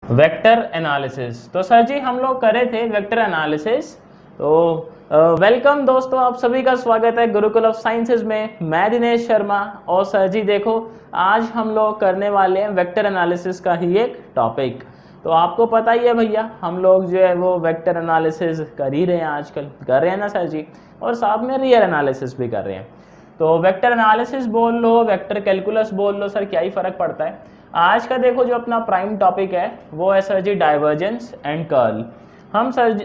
Vector analysis. तो sir जी हम लोग करे थे वेक्टर एनालिसिस। तो वेलकम दोस्तों, आप सभी का स्वागत है गुरुकुल ऑफ साइंसेज में। मैं दिनेश शर्मा और सर जी देखो आज हम लोग करने वाले हैं वेक्टर एनालिसिस का ही एक टॉपिक। तो आपको पता ही है भैया, हम लोग जो है वो वेक्टर एनालिसिस कर ही रहे हैं, आजकल कर रहे हैं ना सर जी, और साथ में रियल एनालिसिस भी कर रहे हैं। तो वेक्टर एनालिसिस बोल लो, वेक्टर कैलकुलस बोल लो, सर क्या ही फर्क पड़ता है। आज का देखो जो अपना प्राइम टॉपिक है वो है sir ji divergence and curl.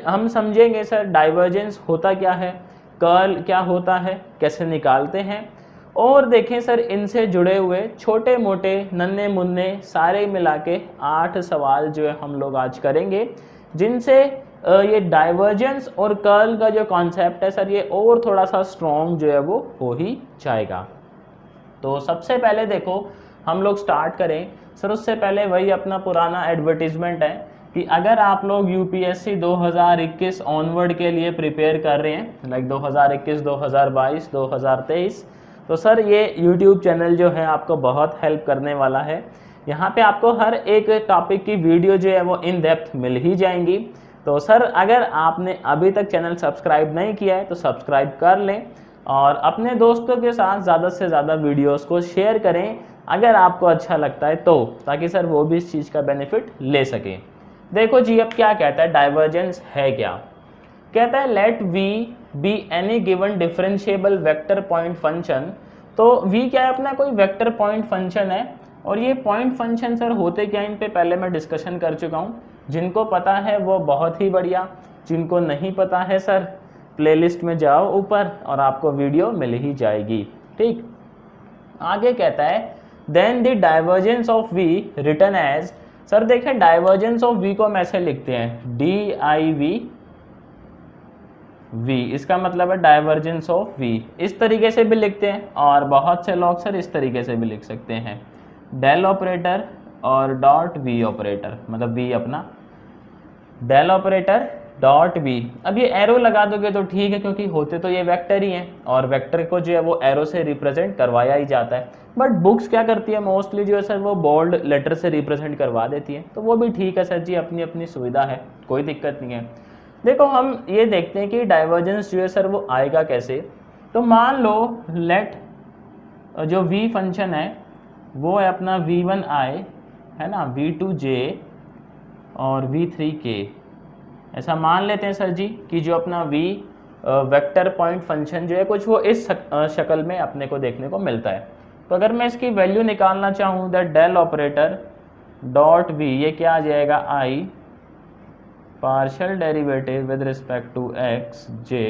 हम समझेंगे सर डाइवर्जेंस होता क्या है, कर्ल क्या होता है, कैसे निकालते हैं, और देखें सर इनसे जुड़े हुए छोटे मोटे नन्हे मुन्ने सारे मिला के 8 सवाल जो है हम लोग आज करेंगे, जिनसे ये डाइवर्जेंस और कर्ल का जो कॉन्सेप्ट है सर ये और थोड़ा सा स्ट्रॉन्ग जो है वो हो ही जाएगा। तो सबसे पहले देखो हम लोग स्टार्ट करें सर, उससे पहले वही अपना पुराना एडवर्टीजमेंट है कि अगर आप लोग यूपीएससी 2021 ऑनवर्ड के लिए प्रिपेयर कर रहे हैं, लाइक 2021, 2022, 2023, तो सर ये यूट्यूब चैनल जो है आपको बहुत हेल्प करने वाला है। यहाँ पे आपको हर एक टॉपिक की वीडियो जो है वो इन डेप्थ मिल ही जाएंगी। तो सर अगर आपने अभी तक चैनल सब्सक्राइब नहीं किया है तो सब्सक्राइब कर लें और अपने दोस्तों के साथ ज़्यादा से ज़्यादा वीडियोस को शेयर करें अगर आपको अच्छा लगता है तो, ताकि सर वो भी इस चीज़ का बेनिफिट ले सकें। देखो जी अब क्या कहता है, डाइवर्जेंस है क्या। कहता है let we be any given differentiable vector point function. तो वी क्या है, अपना कोई वेक्टर पॉइंट फंक्शन है, और ये पॉइंट फंक्शन सर होते क्या, इन पे पहले मैं डिस्कशन कर चुका हूँ। जिनको पता है वो बहुत ही बढ़िया, जिनको नहीं पता है सर प्लेलिस्ट में जाओ ऊपर और आपको वीडियो मिल ही जाएगी। ठीक, आगे कहता है then the divergence of V written as. Sir देखें डाइवर्जेंस ऑफ वी को हम ऐसे लिखते हैं DIV V, इसका मतलब है डाइवर्जेंस ऑफ V। इस तरीके से भी लिखते हैं और बहुत से लोग सर इस तरीके से भी लिख सकते हैं, डेल ऑपरेटर और डॉट V ऑपरेटर, मतलब V अपना डेल ऑपरेटर डॉट V। अब ये एरो लगा दोगे तो ठीक है, क्योंकि होते तो ये वेक्टर ही हैं और वेक्टर को जो है वो एरो से रिप्रेजेंट करवाया ही जाता है। बट बुक्स क्या करती है मोस्टली जो है सर वो बोल्ड लेटर से रिप्रेजेंट करवा देती है, तो वो भी ठीक है सर जी, अपनी अपनी सुविधा है, कोई दिक्कत नहीं है। देखो हम ये देखते हैं कि डाइवर्जेंस जो है सर वो आएगा कैसे। तो मान लो लेट जो V फंक्शन है वो है अपना V1I है ना, V2J और V3K, ऐसा मान लेते हैं सर जी कि जो अपना V वेक्टर पॉइंट फंक्शन जो है कुछ वो इस शक्ल में अपने को देखने को मिलता है। तो अगर मैं इसकी वैल्यू निकालना चाहूँ that del operator dot V, ये क्या आ जाएगा I partial derivative with respect to x j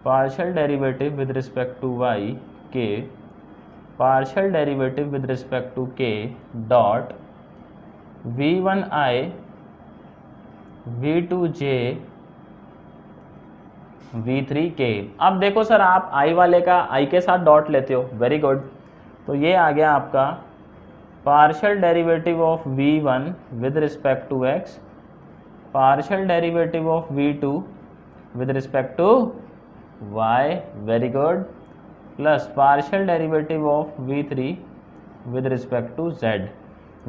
partial derivative with respect to y k partial derivative with respect to k dot V1I V2J V3K। अब देखो sir आप I वाले का I के साथ डॉट लेते हो, वेरी गुड। तो ये आ गया आपका partial derivative of V1 with respect to x partial derivative of V2 with respect to y, very good, plus partial derivative of V3 with respect to z।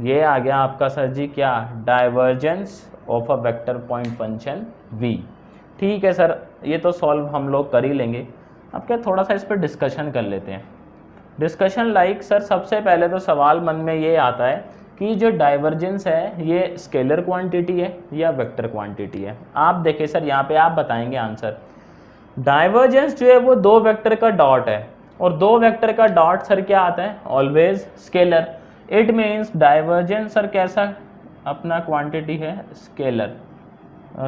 ये आ गया आपका सर जी क्या, divergence of a vector point function V। ठीक है sir, ये तो solve हम लोग कर ही लेंगे। अब क्या थोड़ा सा इस पर डिस्कशन कर लेते हैं। डिस्कशन लाइक सर सबसे पहले तो सवाल मन में ये आता है कि जो डाइवर्जेंस है ये स्केलर क्वांटिटी है या वेक्टर क्वांटिटी है। आप देखिए सर यहाँ पे आप बताएंगे आंसर। डाइवर्जेंस जो है वो दो वेक्टर का डॉट है, और दो वेक्टर का डॉट सर क्या आता है, always scalar. It means divergence sir कैसा अपना क्वांटिटी है, स्केलर,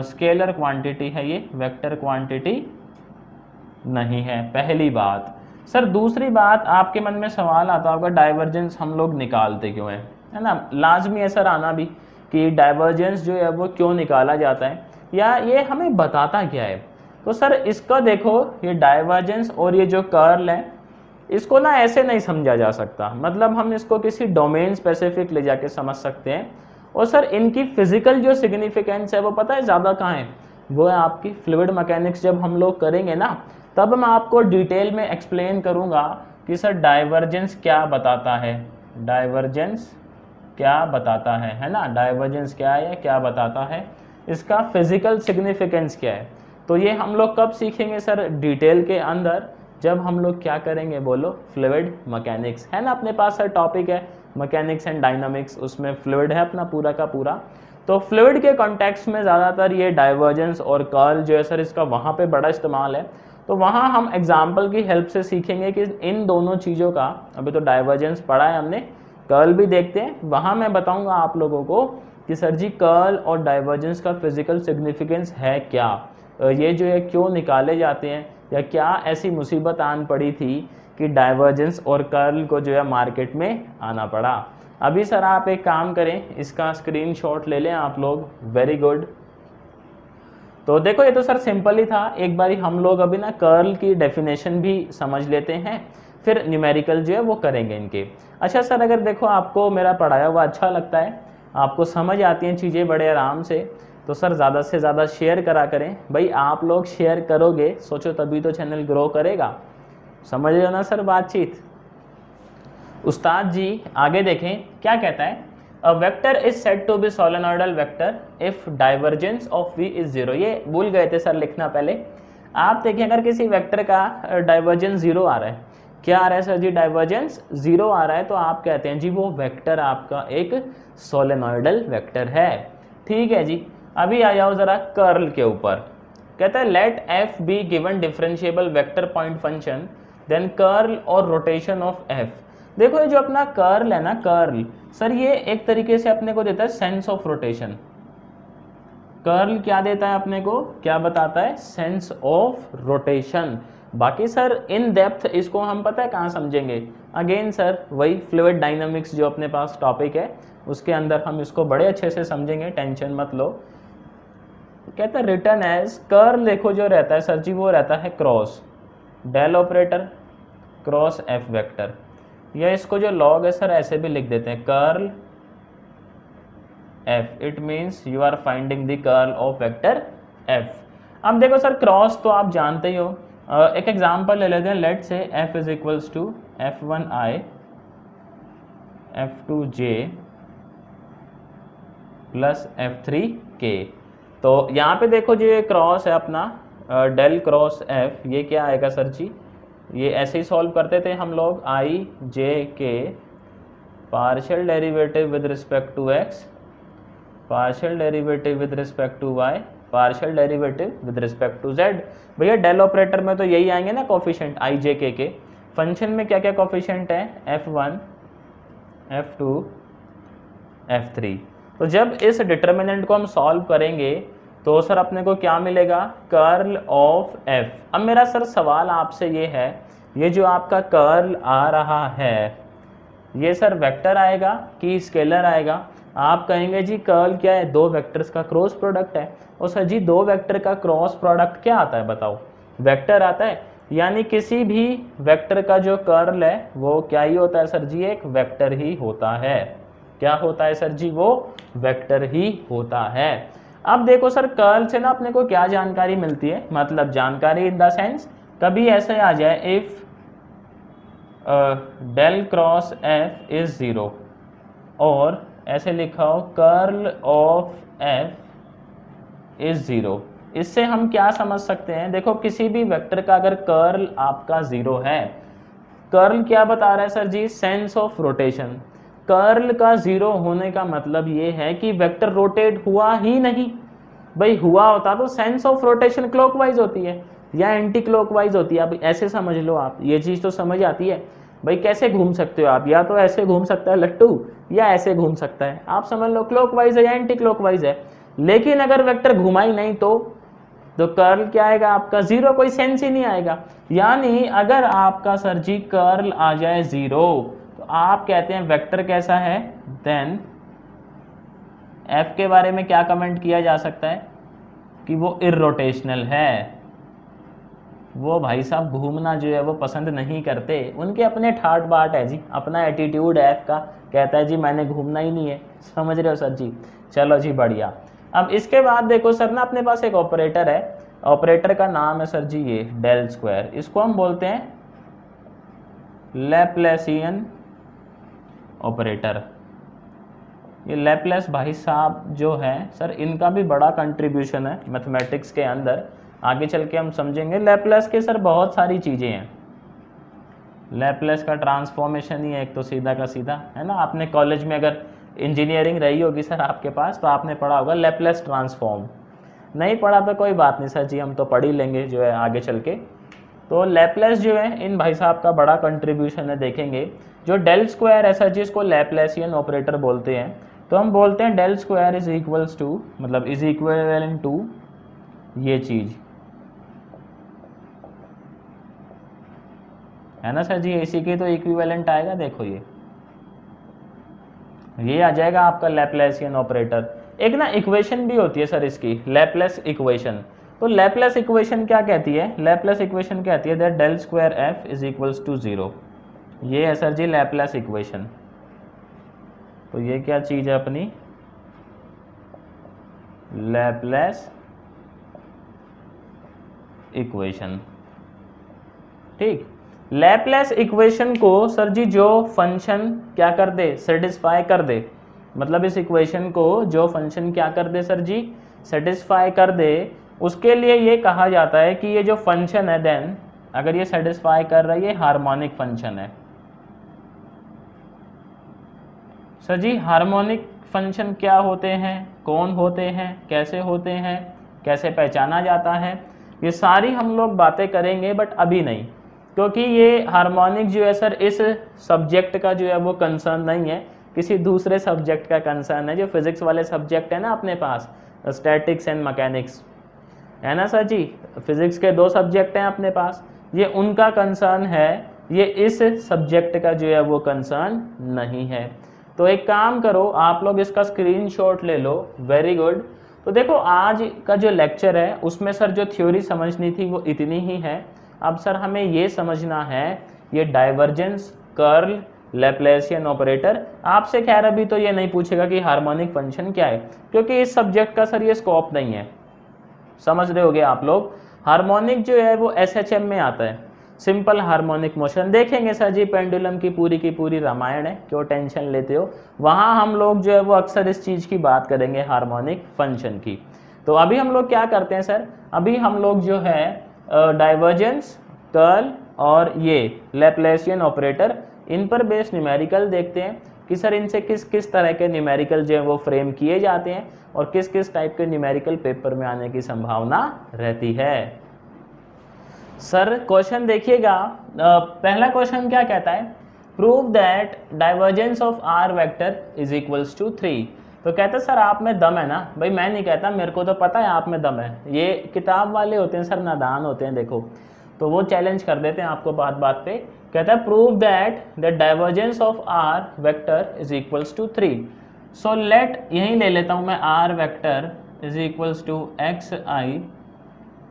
स्केलर क्वांटिटी है ये, वेक्टर क्वांटिटी नहीं है, पहली बात। सर दूसरी बात आपके मन में सवाल आता होगा डाइवर्जेंस हम लोग निकालते क्यों है ना, लाजमी है सर आना भी कि डाइवर्जेंस जो है वो क्यों निकाला जाता है या ये हमें बताता क्या है। तो सर इसका देखो ये डाइवर्जेंस और ये जो कर्ल है इसको ना ऐसे नहीं समझा जा सकता, मतलब हम इसको किसी डोमेन स्पेसिफिक ले जाके समझ सकते हैं। और सर इनकी फिजिकल जो सिग्निफिकेंस है वो पता है ज़्यादा कहाँ है, वो है आपकी फ्लूइड मैकेनिक्स। जब हम लोग करेंगे ना तब मैं आपको डिटेल में एक्सप्लेन करूँगा कि सर डाइवर्जेंस क्या बताता है, डाइवर्जेंस क्या बताता है ना, डाइवर्जेंस क्या है, क्या बताता है, इसका फिजिकल सिग्निफिकेंस क्या है। तो ये हम लोग कब सीखेंगे सर, डिटेल के अंदर, जब हम लोग क्या करेंगे बोलो, फ्लूइड मैकेनिक्स है ना अपने पास सर टॉपिक है मैकेनिक्स एंड डायनामिक्स, उसमें फ्लूइड है अपना पूरा का पूरा। तो फ्लूइड के कॉन्टेक्स्ट में ज़्यादातर ये डाइवर्जेंस और कर्ल जो है सर इसका वहाँ पे बड़ा इस्तेमाल है। तो वहाँ हम एग्जाम्पल की हेल्प से सीखेंगे कि इन दोनों चीज़ों का, अभी तो डाइवर्जेंस पढ़ा है हमने, कर्ल भी देखते हैं, वहाँ मैं बताऊँगा आप लोगों को कि सर जी कर्ल और डाइवर्जेंस का फिजिकल सिग्निफिकेंस है क्या, ये जो है क्यों निकाले जाते हैं, या क्या ऐसी मुसीबत आन पड़ी थी कि डाइवर्जेंस और कर्ल को जो है मार्केट में आना पड़ा। अभी सर आप एक काम करें, इसका स्क्रीनशॉट ले लें आप लोग, वेरी गुड। तो देखो ये तो सर सिंपल ही था, एक बारी हम लोग अभी ना कर्ल की डेफिनेशन भी समझ लेते हैं, फिर न्यूमेरिकल जो है वो करेंगे इनके। अच्छा सर, अगर देखो आपको मेरा पढ़ाया हुआ अच्छा लगता है, आपको समझ आती हैं चीज़ें बड़े आराम से, तो सर ज़्यादा से ज़्यादा शेयर करा करें भाई, आप लोग शेयर करोगे सोचो तभी तो चैनल ग्रो करेगा, समझ रहे हो ना सर बातचीत। उस्ताद जी आगे देखें क्या कहता है, a vector is said to be solenoidal vector if divergence of v is 0। ये भूल गए थे सर लिखना पहले। आप देखिए अगर किसी वेक्टर का डाइवर्जेंस 0 आ रहा है, क्या आ रहा है सर जी, डाइवर्जेंस 0 आ रहा है, तो आप कहते हैं जी वो वेक्टर आपका एक सोलेनॉइडल वेक्टर है। ठीक है जी, अभी आ जाओ ज़रा कर्ल के ऊपर। कहता है let f be given differentiable vector point function then curl और रोटेशन ऑफ f। देखो ये जो अपना कर्ल है ना, कर्ल सर ये एक तरीके से अपने को देता है सेंस ऑफ रोटेशन। कर्ल क्या देता है अपने को, क्या बताता है, सेंस ऑफ रोटेशन। बाकी सर इन डेप्थ इसको हम पता है कहाँ समझेंगे, अगेन सर वही फ्लूइड डायनामिक्स जो अपने पास टॉपिक है उसके अंदर हम इसको बड़े अच्छे से समझेंगे, टेंशन मत लो। कहता है रिटर्न एज, कर्ल देखो जो रहता है सर जी वो रहता है cross del operator cross F vector, या इसको जो लॉग है सर ऐसे भी लिख देते हैं curl F, it means you are finding the curl of vector F. अब देखो सर क्रॉस तो आप जानते ही हो, एक एग्जांपल ले लेते हैं, let say F is equals to f1i f2j plus f3k। तो यहाँ पे देखो जो ये क्रॉस है अपना डेल क्रॉस एफ, ये क्या आएगा सर जी, ये ऐसे ही सॉल्व करते थे हम लोग, I J K partial derivative with respect to X, partial derivative with respect to Y, partial derivative with respect to Z. भैया डेल ऑपरेटर में तो यही आएंगे ना कोफिशिएंट आई जे के। फंक्शन में क्या क्या कोफिशिएंट है, f1 f2 f3। तो जब इस डिटर्मिनेंट को हम सॉल्व करेंगे तो सर अपने को क्या मिलेगा, कर्ल ऑफ f। अब मेरा सर सवाल आपसे ये है, ये जो आपका कर्ल आ रहा है ये सर वेक्टर आएगा कि स्केलर आएगा। आप कहेंगे जी कर्ल क्या है, दो वेक्टर्स का क्रॉस प्रोडक्ट है। और सर जी दो वेक्टर का क्रॉस प्रोडक्ट क्या आता है बताओ, वेक्टर आता है, यानी किसी भी वेक्टर का जो कर्ल है वो क्या ही होता है सर जी, एक वेक्टर ही होता है। क्या होता है सर जी, वो वेक्टर ही होता है। अब देखो सर कर्ल से ना अपने को क्या जानकारी मिलती है, मतलब जानकारी इन द सेंस, कभी ऐसे आ जाए if del cross F is 0, और ऐसे लिखा हो कर्ल ऑफ एफ इज 0। इससे हम क्या समझ सकते हैं, देखो किसी भी वेक्टर का अगर कर्ल आपका 0 है, कर्ल क्या बता रहा है sir ji, sense of rotation. Curl का 0 होने का मतलब ये है कि वेक्टर रोटेट हुआ ही नहीं। भाई हुआ होता तो सेंस ऑफ रोटेशन क्लॉकवाइज होती है या एंटी क्लॉकवाइज होती है। अब ऐसे समझ लो आप, ये चीज़ तो समझ आती है। भाई कैसे घूम सकते हो आप, या तो ऐसे घूम सकता है लट्टू या ऐसे घूम सकता है, आप समझ लो क्लॉकवाइज है या एंटी क्लॉकवाइज है। लेकिन अगर वेक्टर घुमा ही नहीं तो कर्ल क्या आएगा आपका 0, कोई सेंस ही नहीं आएगा। यानी अगर आपका सर जी कर्ल आ जाए 0 तो आप कहते हैं वेक्टर कैसा है, देन एफ के बारे में क्या कमेंट किया जा सकता है कि वो इर्रोटेशनल है। वो भाई साहब घूमना जो है वो पसंद नहीं करते, उनके अपने ठाट बाट है जी, अपना एटीट्यूड है एफ का, कहता है जी मैंने घूमना ही नहीं है। समझ रहे हो सर जी, चलो जी बढ़िया। अब इसके बाद देखो सर ना अपने पास एक ऑपरेटर है, ऑपरेटर का नाम है सर जी ये डेल स्क्वायर, इसको हम बोलते हैं लैप्लेसियन ऑपरेटर। ये लैपलेस भाई साहब जो है सर, इनका भी बड़ा कंट्रीब्यूशन है मैथमेटिक्स के अंदर। आगे चल के हम समझेंगे। लैपलेस के सर बहुत सारी चीज़ें हैं। लैपलेस का ट्रांसफॉर्मेशन ही है एक, तो सीधा का सीधा है ना। आपने कॉलेज में अगर इंजीनियरिंग रही होगी सर आपके पास, तो आपने पढ़ा होगा लैपलेस ट्रांसफॉर्म। नहीं पढ़ा तो कोई बात नहीं सर जी, हम तो पढ़ ही लेंगे जो है आगे चल के। तो लैपलेस जो है इन भाई साहब का बड़ा कंट्रीब्यूशन है। देखेंगे जो डेल स्क्वायर है सर जी, इसको लैपलेसियन ऑपरेटर बोलते हैं। तो हम बोलते हैं del square is equals to, मतलब इज इक्विवेलेंट टू ये चीज़ है ना सर जी, इसी के तो इक्विवेलेंट आएगा। देखो ये आ जाएगा आपका लैपलेसियन ऑपरेटर। एक ना इक्वेशन भी होती है सर इसकी, लैपलेस इक्वेशन। तो लैपलेस इक्वेशन क्या कहती है? लैपलेस इक्वेशन कहती है that del square F is equals to 0। ये है सर जी लैपलेस इक्वेशन। तो ये क्या चीज़ है अपनी? Laplace equation. ठीक, लैपलेस इक्वेशन को सर जी जो फंक्शन क्या कर दे, सेटिस्फाई कर दे, मतलब इस इक्वेशन को जो फंक्शन क्या कर दे सर जी, सेटिस्फाई कर दे, उसके लिए ये कहा जाता है कि ये जो फंक्शन है देन अगर ये सेटिस्फाई कर रहा है, ये हार्मोनिक फंक्शन है। सर जी हार्मोनिक फंक्शन क्या होते हैं, कौन होते हैं, कैसे होते हैं, कैसे पहचाना जाता है, ये सारी हम लोग बातें करेंगे, बट अभी नहीं, क्योंकि ये हार्मोनिक जो है सर इस सब्जेक्ट का जो है वो कंसर्न नहीं है, किसी दूसरे सब्जेक्ट का कंसर्न है। जो फिजिक्स वाले सब्जेक्ट है ना अपने पास, स्टैटिक्स एंड मैकेनिक्स है ना सर जी, फिजिक्स के 2 सब्जेक्ट हैं अपने पास, ये उनका कंसर्न है, ये इस सब्जेक्ट का जो है वो कंसर्न नहीं है। तो एक काम करो आप लोग इसका स्क्रीनशॉट ले लो। Very good. तो देखो आज का जो लेक्चर है उसमें सर जो थ्योरी समझनी थी वो इतनी ही है। अब सर हमें ये समझना है ये डाइवर्जेंस, कर्ल, लैप्लासियन ऑपरेटर। आपसे खैर अभी तो ये नहीं पूछेगा कि हार्मोनिक फंक्शन क्या है, क्योंकि इस सब्जेक्ट का सर ये स्कोप नहीं है। समझ रहे होगे आप लोग। हार्मोनिक जो है वो SHM में आता है, सिंपल हार्मोनिक मोशन। देखेंगे सर जी पेंडुलम की पूरी रामायण है, क्यों टेंशन लेते हो, वहाँ हम लोग जो है वो अक्सर इस चीज़ की बात करेंगे, हार्मोनिक फंक्शन की। तो अभी हम लोग क्या करते हैं सर, अभी हम लोग जो है डाइवर्जेंस, कर्ल और ये लैप्लासियन ऑपरेटर, इन पर बेस्ड न्यूमेरिकल देखते हैं कि सर इनसे किस किस तरह के न्यूमेरिकल जो है वो फ्रेम किए जाते हैं और किस किस टाइप के न्यूमेरिकल पेपर में आने की संभावना रहती है। सर क्वेश्चन देखिएगा, पहला क्वेश्चन क्या कहता है, prove that divergence of R vector is equals to 3। तो कहते हैं सर आप में दम है ना। भाई मैं नहीं कहता, मेरे को तो पता है आप में दम है, ये किताब वाले होते हैं सर, नादान होते हैं। देखो तो वो चैलेंज कर देते हैं आपको बात बात पे। कहता है prove that the divergence of R vector is equals to 3। So let यहीं ले लेता हूँ मैं, R vector is equals to xi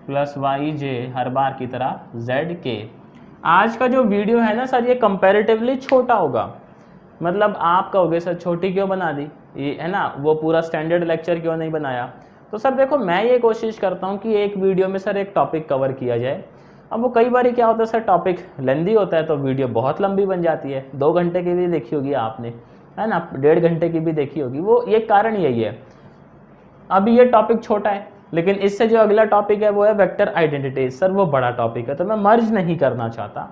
plus yj हर बार की तरह zk। आज का जो वीडियो है ना सर ये कंपैरेटिवली छोटा होगा। मतलब आप कहोगे सर छोटी क्यों बना दी, ये है ना, वो पूरा स्टैंडर्ड लेक्चर क्यों नहीं बनाया। तो सर देखो मैं ये कोशिश करता हूँ कि एक वीडियो में सर एक टॉपिक कवर किया जाए। अब वो कई बार क्या होता है सर, टॉपिक लेंदी होता है तो वीडियो बहुत लंबी बन जाती है। 2 घंटे की भी देखी होगी आपने, है ना, 1.5 घंटे की भी देखी होगी। वो ये कारण यही है, अभी ये टॉपिक छोटा है, लेकिन इससे जो अगला टॉपिक है वो है वेक्टर आइडेंटिटीज। सर वो बड़ा टॉपिक है, तो मैं मर्ज नहीं करना चाहता।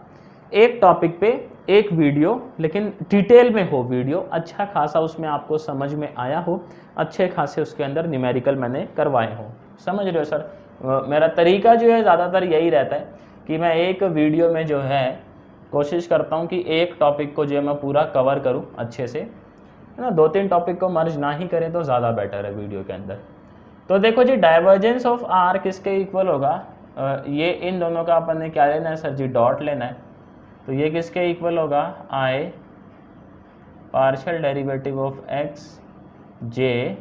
एक टॉपिक पे एक वीडियो, लेकिन डिटेल में हो वीडियो, अच्छा खासा उसमें आपको समझ में आया हो, अच्छे खासे उसके अंदर न्यूमेरिकल मैंने करवाए हो। समझ रहे हो सर, मेरा तरीका जो है ज़्यादातर यही रहता है कि मैं एक वीडियो में जो है कोशिश करता हूँ कि एक टॉपिक को जो है मैं पूरा कवर करूँ अच्छे से, है ना। 2-3 टॉपिक को मर्ज ना ही करें तो ज़्यादा बेटर है वीडियो के अंदर। तो देखो जी डाइवर्जेंस ऑफ आर किसके इक्वल होगा, ये इन दोनों का अपन ने क्या लेना है सर जी, डॉट लेना है। तो ये किसके इक्वल होगा, i partial derivative of x j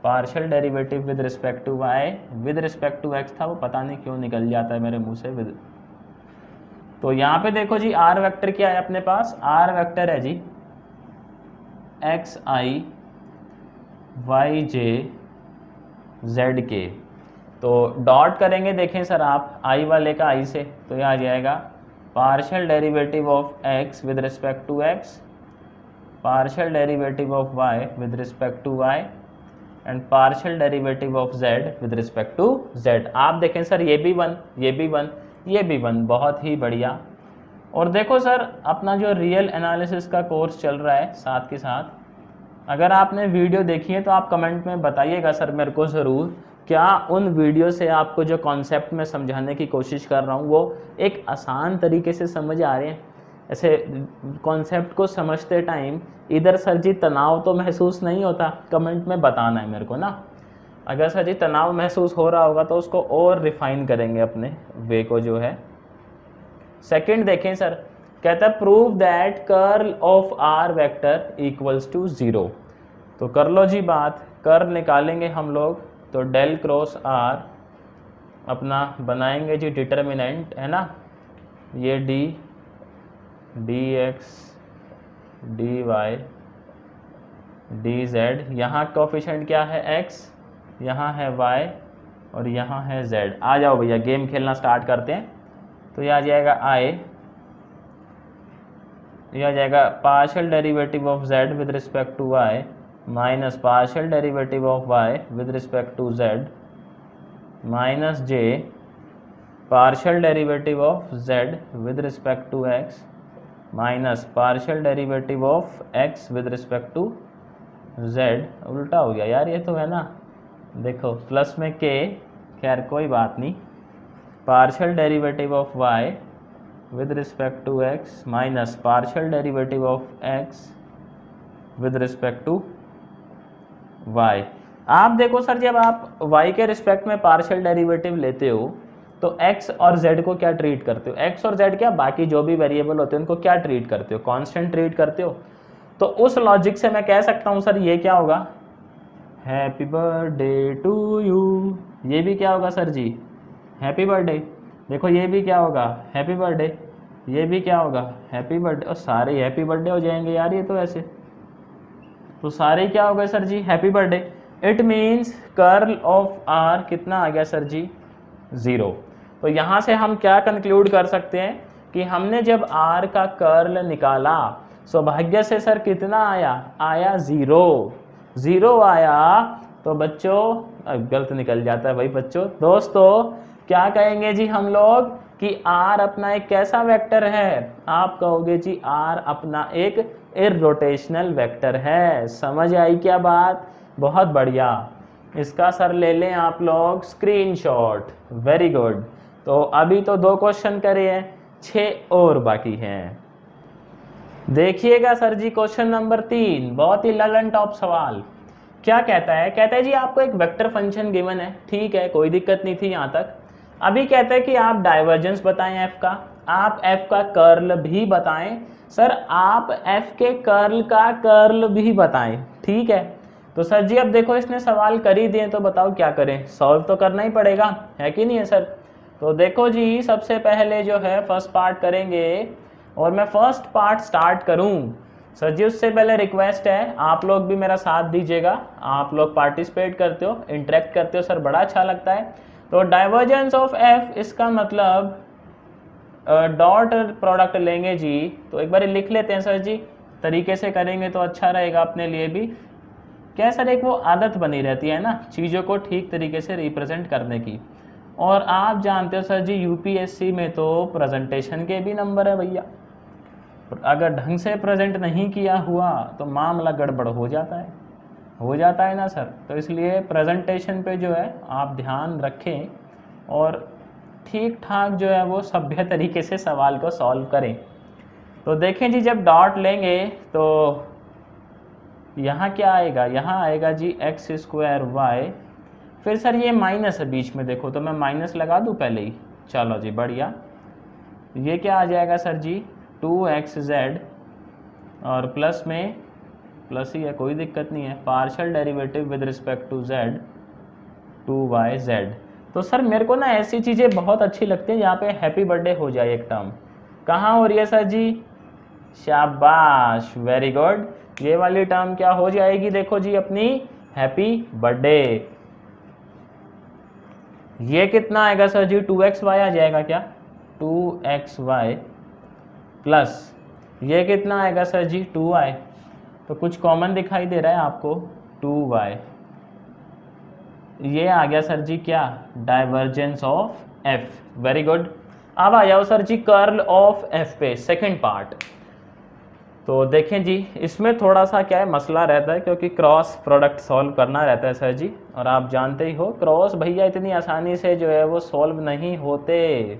partial derivative with respect to y, with respect to x था, वो पता नहीं क्यों निकल जाता है मेरे मुंह से विद। तो यहाँ पे देखो जी आर वेक्टर क्या है अपने पास, आर वेक्टर है जी एक्स आई वाई जे जेड के। तो डॉट करेंगे, देखें सर आप आई वाले का आई से, तो यह आ जाएगा partial derivative of X with respect to X partial derivative of y with respect to y and partial derivative of z with respect to z। आप देखें सर ये भी 1, ये भी 1, ये भी 1, बहुत ही बढ़िया। और देखो सर अपना जो रियल एनालिसिस का कोर्स चल रहा है साथ के साथ, अगर आपने वीडियो देखी है तो आप कमेंट में बताइएगा सर मेरे को ज़रूर, क्या उन वीडियो से आपको जो कॉन्सेप्ट में समझाने की कोशिश कर रहा हूँ वो एक आसान तरीके से समझ आ रहे हैं। ऐसे कॉन्सेप्ट को समझते टाइम इधर सर जी तनाव तो महसूस नहीं होता, कमेंट में बताना है मेरे को ना। अगर सर जी तनाव महसूस हो रहा होगा तो उसको और रिफाइन करेंगे अपने वे को जो है। सेकंड देखें सर, कहता है prove that curl of R vector equals to 0। तो कर लो जी बात, कर्ल निकालेंगे हम लोग तो डेल क्रॉस आर अपना बनाएंगे जी डिटर्मिनेंट है ना, ये D X D Y D Z, यहाँ कोफिशिएंट क्या है x, यहाँ है y और यहाँ है z। आ जाओ भैया गेम खेलना स्टार्ट करते हैं। तो ये आ जाएगा ये आ जाएगा partial derivative of z with respect to y minus partial derivative of y with respect to z minus j partial derivative of z with respect to x minus partial derivative of x with respect to z। उल्टा हो गया यार ये तो है ना, देखो plus में k, खैर कोई बात नहीं, partial derivative of y with respect to x minus partial derivative of x with respect to y। आप देखो सर जब आप y के रिस्पेक्ट में पार्शियल डेरिवेटिव लेते हो तो x और z को क्या ट्रीट करते हो, x और z क्या बाकी जो भी वेरिएबल होते हैं उनको क्या ट्रीट करते हो, कांस्टेंट ट्रीट करते हो। तो उस लॉजिक से मैं कह सकता हूँ सर ये क्या होगा, हैप्पी बर्थडे टू यू, ये भी क्या होगा सर जी हैप्पी बर्थडे। देखो ये भी क्या होगा हैप्पी बर्थडे, ये भी क्या होगा हैप्पी बर्थडे, और सारे हैप्पी बर्थडे हो जाएंगे यार ये तो ऐसे, तो सारे क्या हो गए sir ji happy birthday. It means curl of R कितना आ गया सर जी 0। तो यहाँ से हम क्या कंक्लूड कर सकते हैं कि हमने जब आर का कर्ल निकाला सौभाग्य से सर कितना आया 0 आया। तो बच्चों गलत निकल जाता है भाई बच्चों, दोस्तों क्या कहेंगे जी हम लोग कि आर अपना एक कैसा वेक्टर है, आप कहोगे जी आर अपना एक इररोटेशनल वेक्टर है। समझ आई क्या बात, बहुत बढ़िया। इसका सर ले लें आप लोग स्क्रीनशॉट, वेरी गुड। तो अभी तो 2 क्वेश्चन करे हैं, 6 और बाकी हैं। देखिएगा सर जी क्वेश्चन नंबर 3, बहुत ही ललन टॉप सवाल। क्या कहता है, कहता है जी आपको एक वेक्टर फंक्शन गिवन है, ठीक है कोई दिक्कत नहीं थी यहाँ तक। अभी कहता है कि आप डाइवर्जेंस बताएं f का, आप f का कर्ल भी बताएं। सर आप f के कर्ल का कर्ल भी बताएं, ठीक है। तो सर जी अब देखो इसने सवाल कर ही दिए तो बताओ क्या करें, सॉल्व तो करना ही पड़ेगा, है कि नहीं है सर। तो देखो जी सबसे पहले जो है फर्स्ट पार्ट करेंगे, और मैं फर्स्ट पार्ट स्टार्ट करूं सर जी उससे पहले रिक्वेस्ट है आप लोग भी मेरा साथ दीजिएगा, आप लोग पार्टिसिपेट करते हो, इंटरेक्ट करते हो सर, बड़ा अच्छा लगता है। तो डाइवर्जेंस ऑफ f इसका मतलब डॉट प्रोडक्ट लेंगे जी, तो एक बार लिख लेते हैं सर जी, तरीके से करेंगे तो अच्छा रहेगा अपने लिए भी। क्या सर एक वो आदत बनी रहती है ना चीज़ों को ठीक तरीके से रिप्रेजेंट करने की, और आप जानते हो सर जी यूपीएससी में तो प्रेजेंटेशन के भी नंबर है भैया, अगर ढंग से प्रेजेंट नहीं किया हुआ तो मामला गड़बड़ हो जाता है ना सर। तो इसलिए प्रेजेंटेशन पे जो है आप ध्यान रखें और ठीक ठाक जो है वो सभ्य तरीके से सवाल को सॉल्व करें। तो देखें जी जब डॉट लेंगे तो यहाँ क्या आएगा, यहाँ आएगा जी x²y, फिर सर ये माइनस है बीच में, देखो तो मैं माइनस लगा दूँ पहले ही, चलो जी बढ़िया। ये क्या आ जाएगा सर जी 2xz, और प्लस में प्लस ही है कोई दिक्कत नहीं है, partial derivative with respect to z 2yz। तो सर मेरे को ना ऐसी चीज़ें बहुत अच्छी लगती हैं जहाँ पे हैप्पी बर्थडे हो जाए एक टर्म, कहाँ हो रही है सर जी, शाबाश वेरी गुड, ये वाली टर्म क्या हो जाएगी देखो जी अपनी हैप्पी बर्थडे। ये कितना आएगा सर जी 2xy आ जाएगा क्या, 2xy प्लस ये कितना आएगा सर जी 2y, तो कुछ कॉमन दिखाई दे रहा है आपको, 2y। ये आ गया सर जी क्या, divergence of f। Very good. अब आ जाओ sir ji curl of f पे, सेकंड पार्ट। तो देखें जी, इसमें थोड़ा सा क्या है मसला रहता है, क्योंकि क्रॉस प्रोडक्ट सॉल्व करना रहता है सर जी, और आप जानते ही हो क्रॉस भैया इतनी आसानी से जो है वो सॉल्व नहीं होते,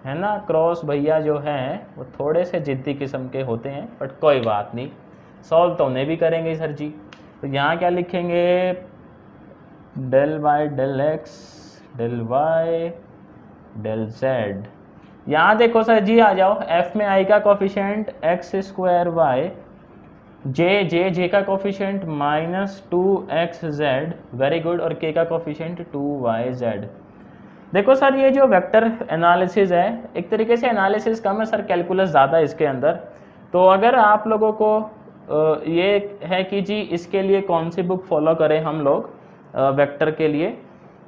है ना। क्रॉस भैया जो हैं वो थोड़े से जिद्दी किस्म के होते हैं, बट कोई बात नहीं, सॉल्व तो उन्हें भी करेंगे सर जी। तो यहाँ क्या लिखेंगे, del by del X del Y del Z. यहाँ देखो सर जी, आ जाओ, f में i का coefficient x square Y, j का कोफिशिएंट -2xz, वेरी गुड, और k का कोफिशिएंट 2yz। देखो सर ये जो वेक्टर एनालिसिस है, एक तरीके से एनालिसिस कम है सर, कैलकुलस ज़्यादा है इसके अंदर। तो अगर आप लोगों को ये है कि जी इसके लिए कौन सी बुक फॉलो करें हम लोग वेक्टर के लिए,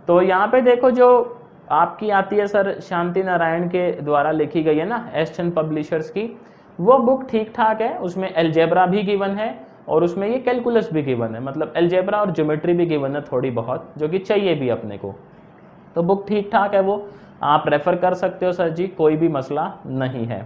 तो यहाँ पे देखो जो आपकी आती है सर, शांति नारायण के द्वारा लिखी गई है ना, एस चंद पब्लिशर्स की, वो बुक ठीक ठाक है। उसमें एल्जेब्रा भी गिवन है और उसमें ये कैलकुलस भी गिवन है, मतलब एल्जेब्रा और ज्योमेट्री भी गिवन है थोड़ी बहुत, जो कि चाहिए भी अपने को। तो बुक ठीक ठाक है, वो आप रेफ़र कर सकते हो सर जी, कोई भी मसला नहीं है।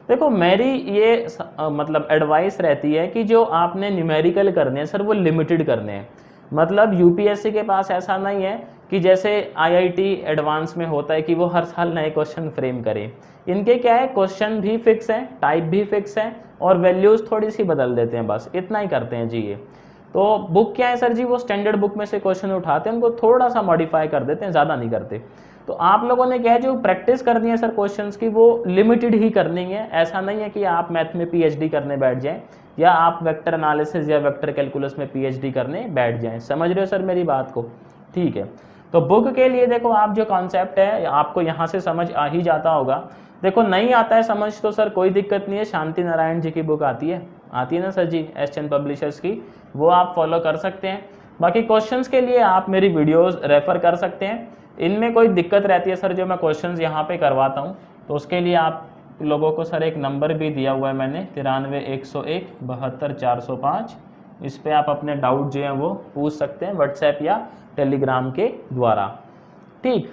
देखो मेरी ये मतलब एडवाइस रहती है कि जो आपने न्यूमेरिकल करने हैं सर, वो लिमिटेड करने हैं। मतलब यूपीएससी के पास ऐसा नहीं है कि जैसे आईआईटी एडवांस में होता है कि वो हर साल नए क्वेश्चन फ्रेम करें। इनके क्या है, क्वेश्चन भी फिक्स है, टाइप भी फिक्स है, और वैल्यूज़ थोड़ी सी बदल देते हैं, बस इतना ही करते हैं जी ये। तो बुक क्या है सर जी, वो स्टैंडर्ड बुक में से क्वेश्चन उठाते हैं, उनको थोड़ा सा मॉडिफाई कर देते हैं, ज़्यादा नहीं करते। तो आप लोगों ने क्या है, जो प्रैक्टिस करनी है सर क्वेश्चंस की, वो लिमिटेड ही करनी है। ऐसा नहीं है कि आप मैथ में पीएचडी करने बैठ जाएं, या आप वेक्टर एनालिसिस या वेक्टर कैलकुलस में पीएचडी करने बैठ जाएं। समझ रहे हो सर मेरी बात को, ठीक है। तो बुक के लिए देखो, आप जो कॉन्सेप्ट है आपको यहाँ से समझ आ ही जाता होगा। देखो नहीं आता है समझ तो सर कोई दिक्कत नहीं है, शांति नारायण जी की बुक आती है ना सर जी, एस चंद पब्लिशर्स की, वो आप फॉलो कर सकते हैं। बाकी क्वेश्चंस के लिए आप मेरी वीडियोस रेफर कर सकते हैं। इनमें कोई दिक्कत रहती है सर जो मैं क्वेश्चंस यहाँ पे करवाता हूँ, तो उसके लिए आप लोगों को सर एक नंबर भी दिया हुआ है मैंने, 93 101 72 405। इस पर आप अपने डाउट जो हैं वो पूछ सकते हैं व्हाट्सएप या टेलीग्राम के द्वारा, ठीक।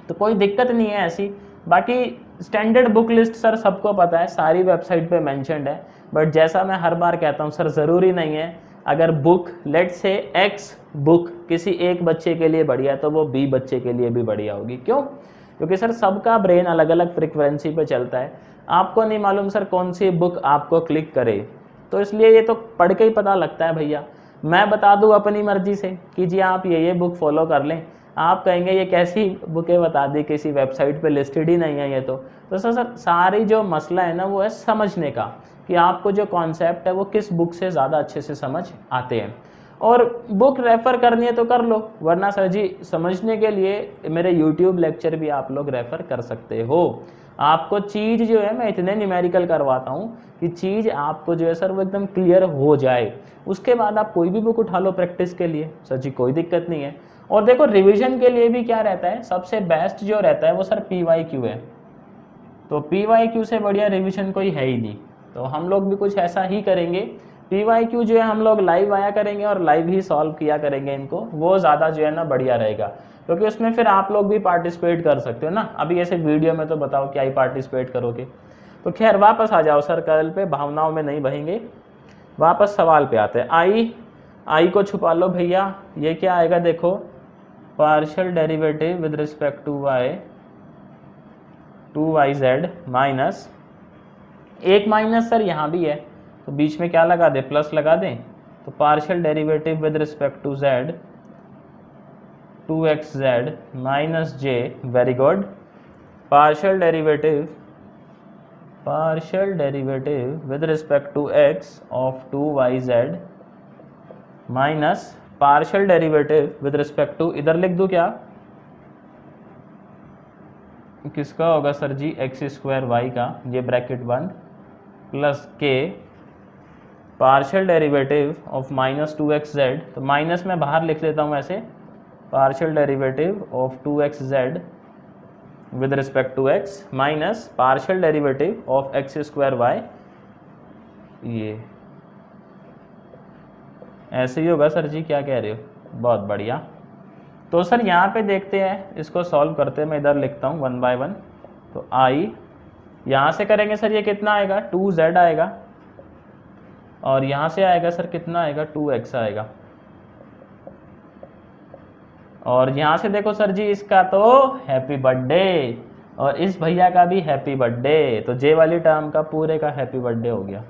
तो कोई दिक्कत नहीं है ऐसी। बाकी स्टैंडर्ड बुक लिस्ट सर सबको पता है, सारी वेबसाइट पे मेंशन्ड है, बट जैसा मैं हर बार कहता हूँ सर, ज़रूरी नहीं है अगर बुक लेट से एक्स बुक किसी एक बच्चे के लिए बढ़िया है तो वो बी बच्चे के लिए भी बढ़िया होगी। क्यों? क्योंकि सर सबका ब्रेन अलग अलग फ्रिक्वेंसी पे चलता है, आपको नहीं मालूम सर कौन सी बुक आपको क्लिक करे, तो इसलिए ये तो पढ़ के ही पता लगता है भैया। मैं बता दूँ अपनी मर्जी से कि जी आप ये बुक फॉलो कर लें, आप कहेंगे ये कैसी बुकें बता दी, किसी वेबसाइट पे लिस्टेड ही नहीं है ये तो सर सारी जो मसला है ना वो है समझने का, कि आपको जो कॉन्सेप्ट है वो किस बुक से ज़्यादा अच्छे से समझ आते हैं। और बुक रेफ़र करनी है तो कर लो, वरना सर जी समझने के लिए मेरे YouTube लेक्चर भी आप लोग रेफ़र कर सकते हो। आपको चीज़ जो है मैं इतने न्यूमेरिकल करवाता हूँ कि चीज़ आपको जो है सर वो एकदम क्लियर हो जाए, उसके बाद आप कोई भी बुक उठा लो प्रैक्टिस के लिए, सर जी कोई दिक्कत नहीं है। और देखो रिवीजन के लिए भी क्या रहता है, सबसे बेस्ट जो रहता है वो सर PYQ है। तो PYQ से बढ़िया रिवीजन कोई है ही नहीं, तो हम लोग भी कुछ ऐसा ही करेंगे। PYQ जो है हम लोग लाइव आया करेंगे और लाइव ही सॉल्व किया करेंगे इनको, वो ज़्यादा जो है ना बढ़िया रहेगा, क्योंकि उसमें फिर आप लोग भी पार्टिसिपेट कर सकते हो ना। अभी ऐसे वीडियो में तो बताओ क्या ही पार्टिसिपेट करोगे। तो खैर वापस आ जाओ सर कल पे, भावनाओं में नहीं बहेंगे, वापस सवाल पे आते हैं। आई को छुपा लो भैया, ये क्या आएगा देखो, partial derivative with respect to y 2yz minus, एक माइनस सर यहाँ भी है तो बीच में क्या लगा दे, प्लस लगा दें, तो partial derivative with respect to z 2xz minus j, very good. Partial derivative with respect to x of 2yz minus partial derivative with respect to, इधर लिख दूं क्या, किसका होगा sir ji, X square Y का, ये ब्रैकेट बंद, प्लस के पार्शियल डेरिवेटिव ऑफ -2xz, तो माइनस में बाहर लिख लेता हूँ ऐसे, partial derivative of 2xz with respect to x minus partial derivative of X square Y, ये ऐसे ही होगा सर जी, क्या कह रहे हो, बहुत बढ़िया। तो सर यहाँ पे देखते हैं, इसको सॉल्व करते हैं, मैं इधर लिखता हूँ 1 बाय 1। तो आई यहाँ से करेंगे सर, ये कितना आएगा 2z आएगा, और यहाँ से आएगा सर कितना आएगा 2x आएगा, और यहाँ से देखो सर जी इसका तो हैप्पी बर्थडे, और इस भैया का भी हैप्पी बर्थडे, तो जे वाली टर्म का पूरे का हैप्पी बर्थडे हो गया।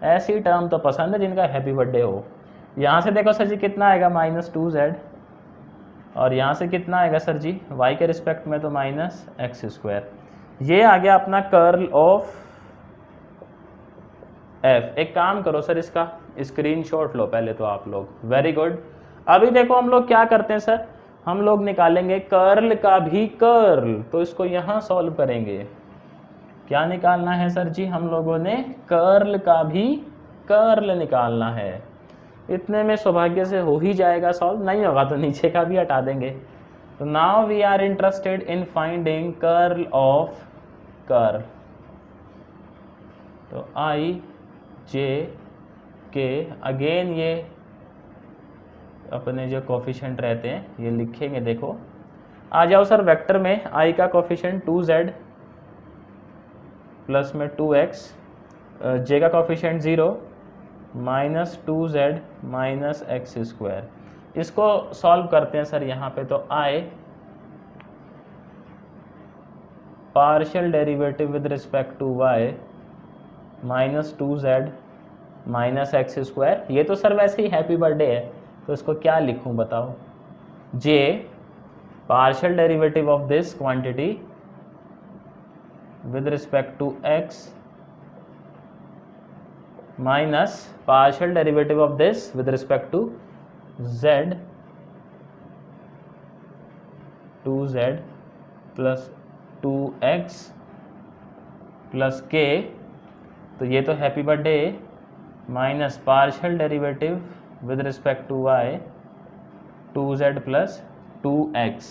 ऐसी टर्म तो पसंद है जिनका हैप्पी बर्थडे हो। यहाँ से देखो सर जी कितना आएगा -2z, और यहाँ से कितना आएगा सर जी y के रिस्पेक्ट में तो -x²। ये आ गया अपना कर्ल ऑफ f। एक काम करो सर, इसका स्क्रीनशॉट लो पहले तो आप लोग, वेरी गुड। अभी देखो हम लोग क्या करते हैं सर, हम लोग निकालेंगे कर्ल का भी कर्ल, तो इसको यहाँ सॉल्व करेंगे। क्या निकालना है सर जी, हम लोगों ने कर्ल का भी कर्ल निकालना है। इतने में सौभाग्य से हो ही जाएगा सॉल्व, नहीं होगा तो नीचे का भी हटा देंगे। तो now we are interested in finding curl of curl. तो आई जे के, अगेन ये अपने जो कोफिशिएंट रहते हैं ये लिखेंगे। देखो आ जाओ सर वेक्टर में, आई का कोफिशिएंट 2z प्लस में 2x, जे का कोफिशिएंट 0 -2z -x²। इसको सॉल्व करते हैं सर यहाँ पे। तो i partial derivative with respect to y -2z -x²। ये तो सर वैसे ही हैप्पी बर्थडे है, तो इसको क्या लिखूं बताओ, j partial derivative of this quantity with respect to x minus partial derivative of this with respect to z 2z plus 2x plus k। तो ये तो happy birthday minus partial derivative with respect to y 2z plus 2x।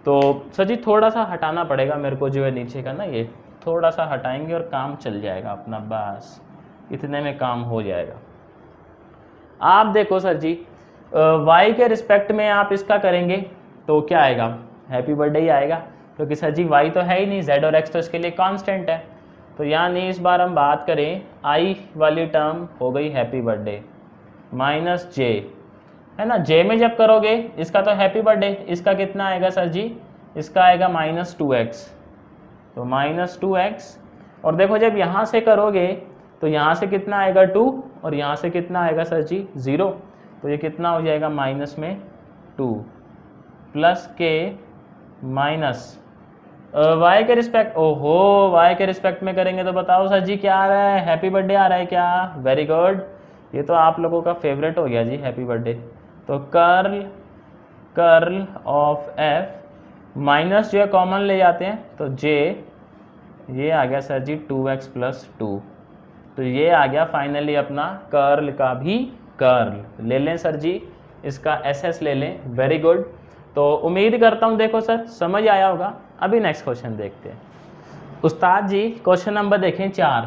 तो sir जी थोड़ा सा हटाना पड़ेगा मेरे को, जो है नीचे का ना, ये थोड़ा सा हटाएंगे और काम चल जाएगा अपना, बस इतने में काम हो जाएगा। आप देखो सर जी y के रिस्पेक्ट में आप इसका करेंगे तो क्या आएगा, हैप्पी बर्थडे ही आएगा, क्योंकि सर जी y तो है ही नहीं, z और x तो इसके लिए कांस्टेंट है। तो यानी इस बार हम बात करें, i वाली टर्म हो गई हैप्पी बर्थडे माइनस j, है ना। j में जब करोगे इसका तो हैप्पी बर्थडे, इसका कितना आएगा सर जी, इसका आएगा -2x, तो -2x। और देखो जब यहाँ से करोगे तो यहाँ से कितना आएगा 2, और यहाँ से कितना आएगा सर जी 0, तो ये कितना हो जाएगा माइनस में 2 प्लस के माइनस y के रिस्पेक्ट, ओहो y के रिस्पेक्ट में करेंगे तो बताओ सर जी क्या आ रहा है, हैप्पी बर्थडे आ रहा है क्या, वेरी गुड। ये तो आप लोगों का फेवरेट हो गया जी हैप्पी बर्थडे। तो कर्ल ऑफ f माइनस जो है कॉमन ले जाते हैं, तो j ये आ गया सर जी 2x प्लस 2। तो ये आ गया फाइनली अपना कर्ल का भी कर्ल। ले लें सर जी इसका एसएस ले लें, वेरी गुड। तो उम्मीद करता हूँ देखो सर समझ आया होगा। अभी नेक्स्ट क्वेश्चन देखते हैं। उस्ताद जी क्वेश्चन नंबर देखें 4,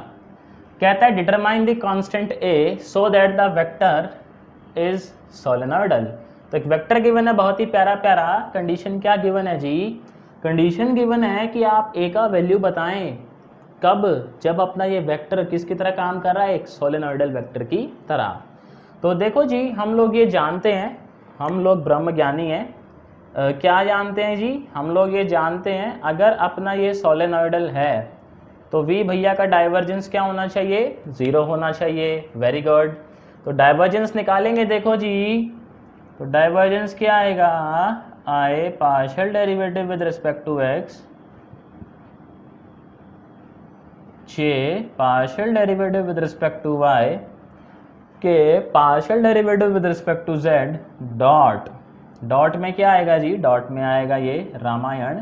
कहता है determine the constant a so that the vector is solenoidal. तो एक वेक्टर गिवन है, बहुत ही प्यारा प्यारा। कंडीशन क्या गिवन है जी, कंडीशन गिवन है कि आप a का वैल्यू बताएं कब, जब अपना ये वेक्टर किसकी तरह काम कर रहा है, एक सोलेनॉइडल वेक्टर की तरह। तो देखो जी हम लोग ये जानते हैं, हम लोग ब्रह्म ज्ञानी हैं, क्या जानते हैं जी, हम लोग ये जानते हैं अगर अपना ये सोलेनॉइडल है तो v भैया का डाइवर्जेंस क्या होना चाहिए, 0 होना चाहिए, वेरी गुड। तो डाइवर्जेंस निकालेंगे, देखो जी तो डाइवर्जेंस क्या आएगा, i partial derivative with respect to x j partial derivative with respect to y k partial derivative with respect to z dot, dot में क्या आएगा जी, डॉट में आएगा ये रामायण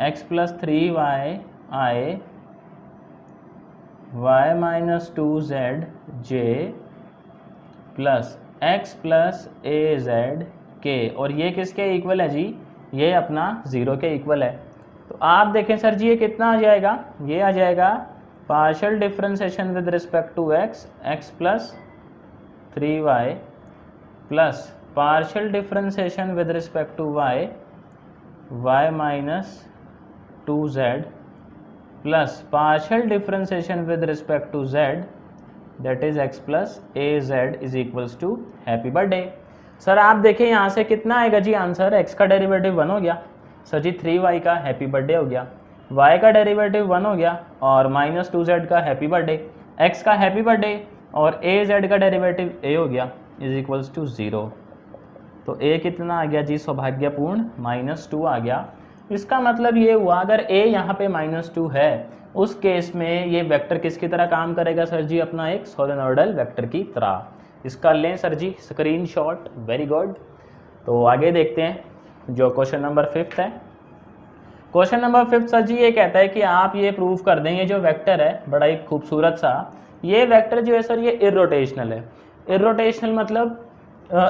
x प्लस 3y आए y minus 2z j plus x plus a z k। और ये किसके इक्वल है जी, ये अपना 0 के इक्वल है। तो आप देखें सर जी ये कितना आ जाएगा, ये आ जाएगा partial differentiation with respect to x, x plus 3y plus partial differentiation with respect to y, y minus 2z plus partial differentiation with respect to z, that is x plus az is equals to happy birthday. Sir आप देखें यहाँ से कितना आएगा जी answer, x का derivative 1 हो गया, सर जी 3y का हैप्पी बर्थडे हो गया, y का डेरिवेटिव 1 हो गया और माइनस 2z का हैप्पी बर्थडे, x का हैप्पी बर्थडे और az का डेरिवेटिव a हो गया इज इक्वल्स टू 0। तो a कितना आ गया जी, सौभाग्यपूर्ण -2 आ गया। इसका मतलब ये हुआ अगर a यहाँ पे -2 है उस केस में ये वेक्टर किसकी तरह काम करेगा सर जी, अपना एक सोलेनोइडल वेक्टर की तरह। इसका लें सर जी स्क्रीनशॉट, वेरी गुड। तो आगे देखते हैं जो क्वेश्चन नंबर 5 है। क्वेश्चन नंबर 5 सर जी ये कहता है कि आप ये प्रूव कर देंगे जो वेक्टर है बड़ा ही खूबसूरत सा, ये वेक्टर जो है सर ये इर्रोटेशनल है। इर्रोटेशनल मतलब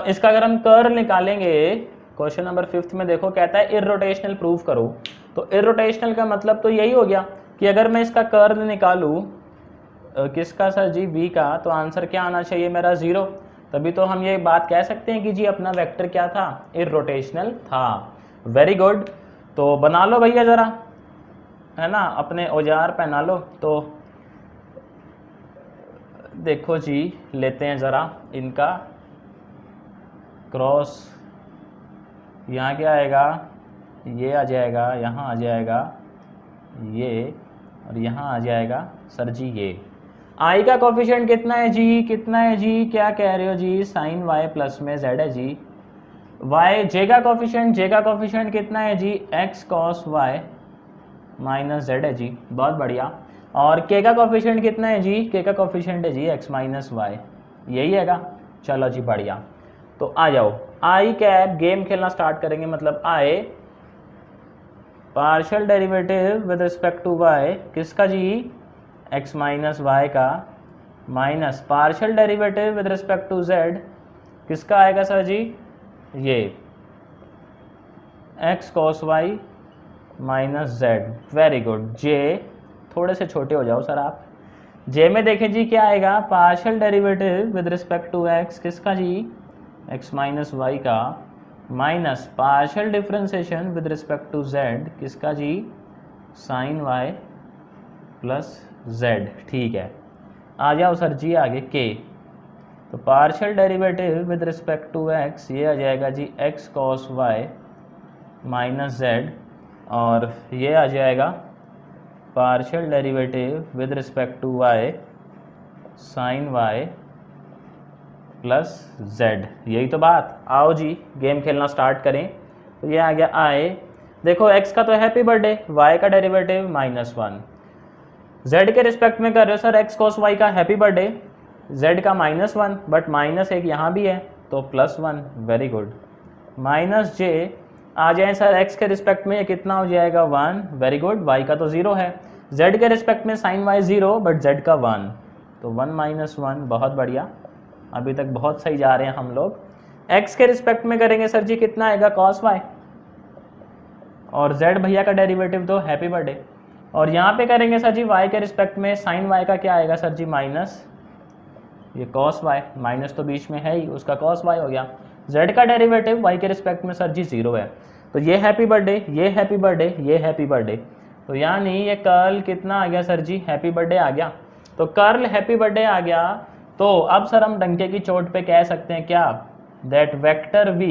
इसका अगर हम कर्ल निकालेंगे, क्वेश्चन नंबर 5 में देखो कहता है इर्रोटेशनल प्रूव करो। तो इर्रोटेशनल का मतलब तो यही हो गया कि अगर मैं इसका कर्ल निकालूं किसका सर जी, v का, तो आंसर क्या आना चाहिए मेरा 0। तभी तो हम ये बात कह सकते हैं कि जी अपना वेक्टर क्या था, इर्रोटेशनल था। Very good. तो बना लो भैया ज़रा, है ना, अपने औजार पहना लो। तो देखो जी लेते हैं ज़रा इनका क्रॉस, यहाँ क्या आएगा, ये आ जाएगा, यहाँ आ जाएगा ये, और यहाँ आ जाएगा सर जी ये। आई का कोफिशिएंट कितना है जी, कितना है जी, क्या कह रहे हो जी, साइन वाई प्लस में जेड है जी। वाई जे का कोफिशिएंट कितना है जी, x cos y minus z है जी, बहुत बढ़िया। और के का कोफिशिएंट कितना है जी, के का कोफिशिएंट है जी एक्स माइनस वाई, यही हैगा। चलो जी बढ़िया। तो आ जाओ, आई कैप गेम खेलना स्टार्ट करेंगे। मतलब i partial derivative with respect to y किसका जी, x माइनस वाई का, minus partial derivative with respect to z किसका आएगा सर जी, ये x cos y minus z. Very good. J थोड़े से छोटे हो जाओ सर आप। जे में देखें जी क्या आएगा, partial derivative with respect to x किसका जी, x माइनस वाई का, minus partial differentiation with respect to z किसका जी, साइन वाई प्लस z। ठीक है, आ जाओ सर जी आगे के। तो partial derivative with respect to x ये आ जाएगा जी x cos y minus z, और ये आ जाएगा partial derivative with respect to y sine y plus z। यही तो बात। आओ जी गेम खेलना स्टार्ट करें। तो ये आ गया आए, देखो x का तो हैप्पी बर्थडे, y का डेरिवेटिव -1, z के रिस्पेक्ट में कर रहे हो सर x कॉस y का हैप्पी बर्थडे, z का -1 बट माइनस एक यहाँ भी है तो +1। Very good. माइनस जे आ जाए सर x के रिस्पेक्ट में, ये कितना हो जाएगा 1। Very good. y का तो 0 है, z के रिस्पेक्ट में साइन y 0 बट z का 1, तो 1 - 1। बहुत बढ़िया, अभी तक बहुत सही जा रहे हैं हम लोग। x के रिस्पेक्ट में करेंगे सर जी कितना आएगा, cos y, और z भैया का डेरिवेटिव तो हैप्पी बर्थडे, और यहाँ पे करेंगे सर जी y के रिस्पेक्ट में साइन y का क्या आएगा सर जी, माइनस ये cos y, माइनस तो बीच में है ही, उसका cos y हो गया। z का डेरिवेटिव y के रिस्पेक्ट में सर जी 0 है, तो ये हैप्पी बर्थडे, ये हैप्पी बर्थडे, ये हैप्पी बर्थडे, तो यानी ये कर्ल कितना आ गया सर जी, हैप्पी बर्थडे आ गया। तो कर्ल हैप्पी बर्थडे आ गया। तो अब सर हम डंके की चोट पे कह सकते हैं क्या, that vector v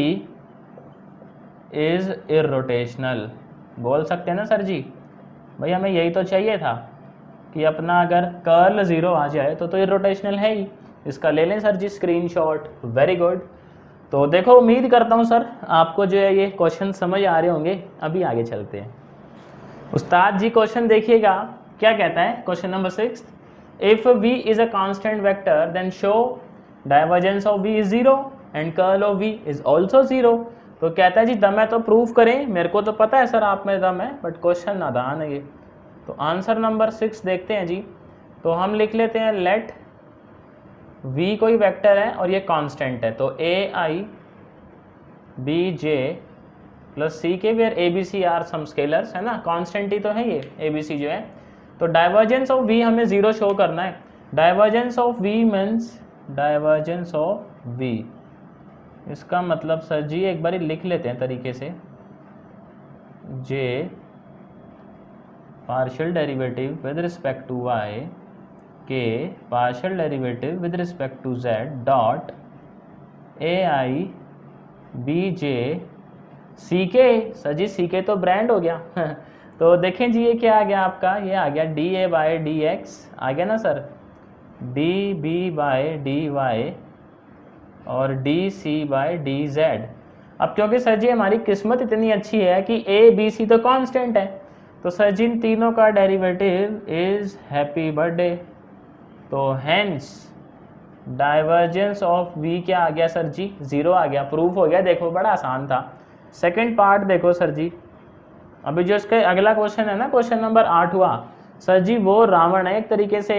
is irrotational. बोल सकते हैं ना सर जी, भाई हमें यही तो चाहिए था कि अपना अगर कर्ल 0 आ जाए तो इर्रोटेशनल है ही। इसका ले लें सर जी स्क्रीनशॉट। Very good. तो देखो उम्मीद करता हूँ सर आपको जो है ये क्वेश्चन समझ आ रहे होंगे। अभी आगे चलते हैं। उस्ताद जी क्वेश्चन देखिएगा क्या कहता है, question number 6, if v is a constant vector then show divergence of v is 0 and curl of v is also 0। तो कहता है जी दम है तो प्रूव करें। मेरे को तो पता है सर आप में दम है, बट क्वेश्चन नादान है ये। तो आंसर नंबर 6 देखते हैं जी। तो हम लिख लेते हैं लेट v कोई वेक्टर है और ये कांस्टेंट है, तो ai bj plus c k where a b c are some scalars, है ना, कांस्टेंट ही तो है ये ए बी सी जो है। तो डाइवर्जेंस ऑफ v हमें 0 शो करना है। Divergence of v means divergence of v। इसका मतलब सर जी एक बार लिख लेते हैं तरीके से, j partial derivative with respect to y k partial derivative with respect to z dot ai bj ck। Sir जी ck तो ब्रांड हो गया तो देखें जी ये क्या आ गया आपका, ये आ गया dA बाई dx आ गया ना सर, dB बाई dy और dc बाई dz। अब क्योंकि सर जी हमारी किस्मत इतनी अच्छी है कि a b c तो कांस्टेंट है, तो सर जी इन तीनों का डेरिवेटिव इज हैप्पी बर्थडे। तो हेंस डाइवर्जेंस ऑफ v क्या आ गया सर जी, 0 आ गया। प्रूफ हो गया, देखो बड़ा आसान था। सेकंड पार्ट देखो सर जी, अभी जो इसका अगला क्वेश्चन है ना, क्वेश्चन नंबर 8 हुआ सर जी, वो रावण है एक तरीके से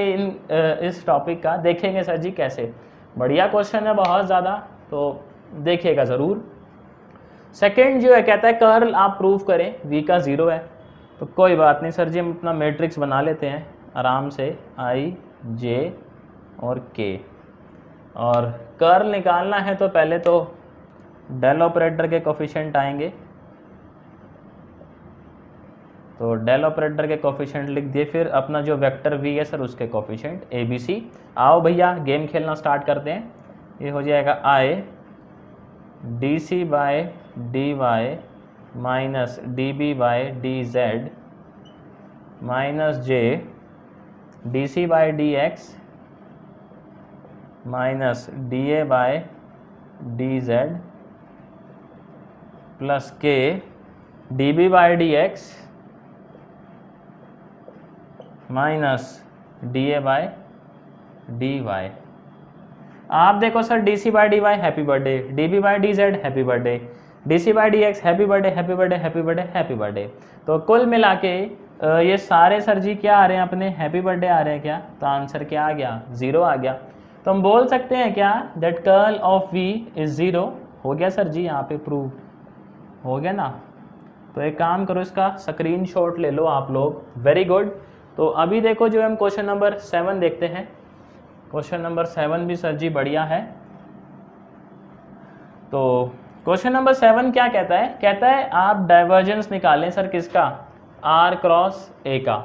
इस टॉपिक का। देखेंगे सर जी कैसे, बढ़िया क्वेश्चन है बहुत ज़्यादा, तो देखिएगा ज़रूर। सेकंड जो है कहता है कर्ल आप प्रूफ करें, v का 0 है, तो कोई बात नहीं सर जी, हम अपना मैट्रिक्स बना लेते हैं आराम से, i j और k। और कर्ल निकालना है तो पहले तो डेल ऑपरेटर के कोफिशिएंट आएंगे, तो डेल ऑपरेटर के कोफिशिएंट लिख दिए, फिर अपना जो वेक्टर v है सर उसके कोफिशिएंट a b c। आओ भैया गेम खेलना स्टार्ट करते हैं। ये हो जाएगा i dc by dy minus db by dz minus j dc by dx minus da by dz plus k db by dx minus da by dy। आप देखो sir dc by dy happy birthday, db by dz happy birthday, dc by dx happy birthday happy birthday happy birthday happy birthday. तो कुल मिला के ये सारे sir ji क्या आ रहे हैं अपने, हैप्पी बर्थडे आ रहे हैं क्या, तो आंसर क्या आ गया, 0 आ गया। तो हम बोल सकते हैं क्या, that curl of v is 0। हो गया सर जी, यहाँ पे प्रूव हो गया ना। तो एक काम करो, इसका स्क्रीनशॉट ले लो आप लोग, वेरी गुड। तो अभी देखो जो हम क्वेश्चन नंबर 7 देखते हैं। क्वेश्चन नंबर 7 भी सर जी बढ़िया है। तो क्वेश्चन नंबर 7 क्या कहता है, कहता है आप डाइवर्जेंस निकालें सर किसका, r क्रॉस a का।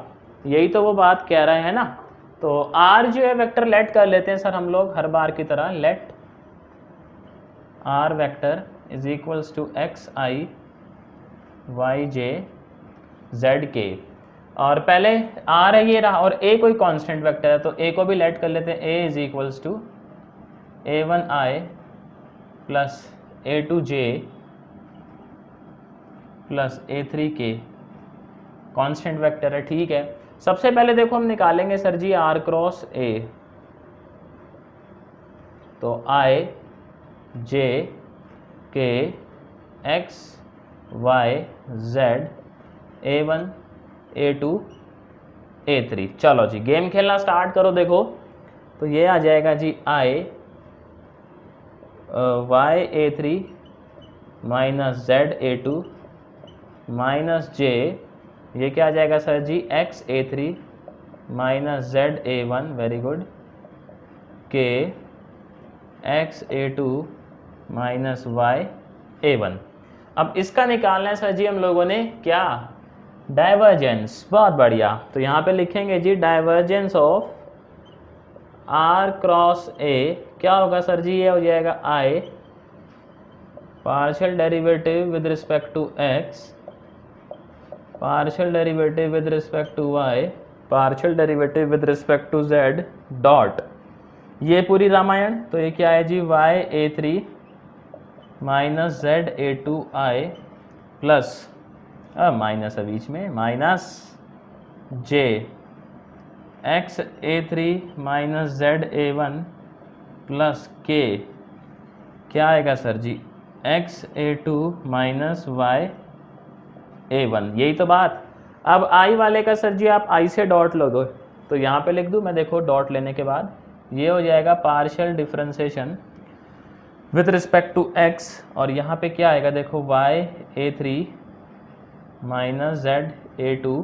यही तो वो बात कह रहे हैं ना। तो r जो है वेक्टर लेट कर लेते हैं सर हम लोग हर बार की तरह, let r vector is equals to x i y j z k। और पहले r है ये रहा, और a कोई कांस्टेंट वेक्टर है, तो a को भी लेट कर लेते हैं, a is equals to a1i plus a2j plus a3k, constant vector है, ठीक है। सबसे पहले देखो हम निकालेंगे सर जी r क्रॉस a, तो i j k x y z a1 a2 a3। चलो जी गेम खेलना स्टार्ट करो। देखो तो ये आ जाएगा जी i y a3 minus z a2 minus j, ये क्या आ जाएगा सर जी, x a3 minus z a1, very good, k x a2 minus y a1। अब इसका निकालना है सर जी हम लोगों ने क्या, डाइवर्जेंस, बहुत बढ़िया। तो यहाँ पे लिखेंगे जी divergence of r cross a क्या होगा सर जी, ये हो जाएगा i partial derivative with respect to x partial derivative with respect to y partial derivative with respect to z dot, ये पूरी रामायण। तो ये क्या है जी, y a3 minus z a2i plus minus है बीच में, minus j x a3 minus z a1 plus k, क्या आएगा सर जी, x a2 minus y a1। यही तो बात। अब i वाले का सर जी आप i से डॉट लोगे, तो यहाँ पे लिख दूँ मैं, देखो डॉट लेने के बाद ये हो जाएगा partial differentiation with respect to x, और यहाँ पे क्या आएगा देखो y a3 minus z a2,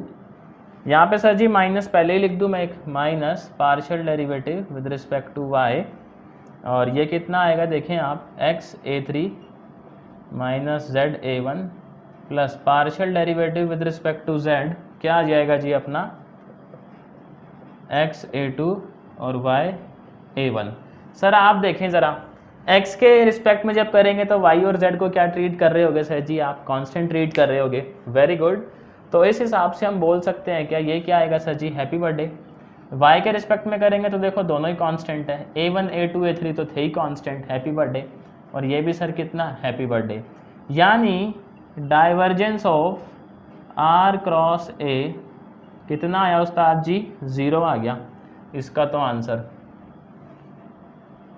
यहाँ पे सर जी माइनस पहले ही लिख दूँ मैं एक, minus partial derivative with respect to y और ये कितना आएगा देखें आप, x(a3) minus z(a1) plus partial derivative with respect to z क्या आ जाएगा जी अपना, x(a2) और y(a1). सर आप देखें ज़रा, x के रिस्पेक्ट में जब करेंगे तो y और z को क्या ट्रीट कर रहे होगे सर जी, आप कांस्टेंट ट्रीट कर रहे होगे। Very good. तो इस हिसाब से हम बोल सकते हैं क्या, ये क्या आएगा sir ji, happy birthday. y के रिस्पेक्ट में करेंगे तो देखो दोनों ही कांस्टेंट है, a1 a2 a3 तो थे ही कांस्टेंट, हैप्पी बर्थडे। और ये भी सर कितना, हैप्पी बर्थडे। यानी divergence of r cross a कितना आया उस्ताद जी, 0 आ गया इसका तो आंसर।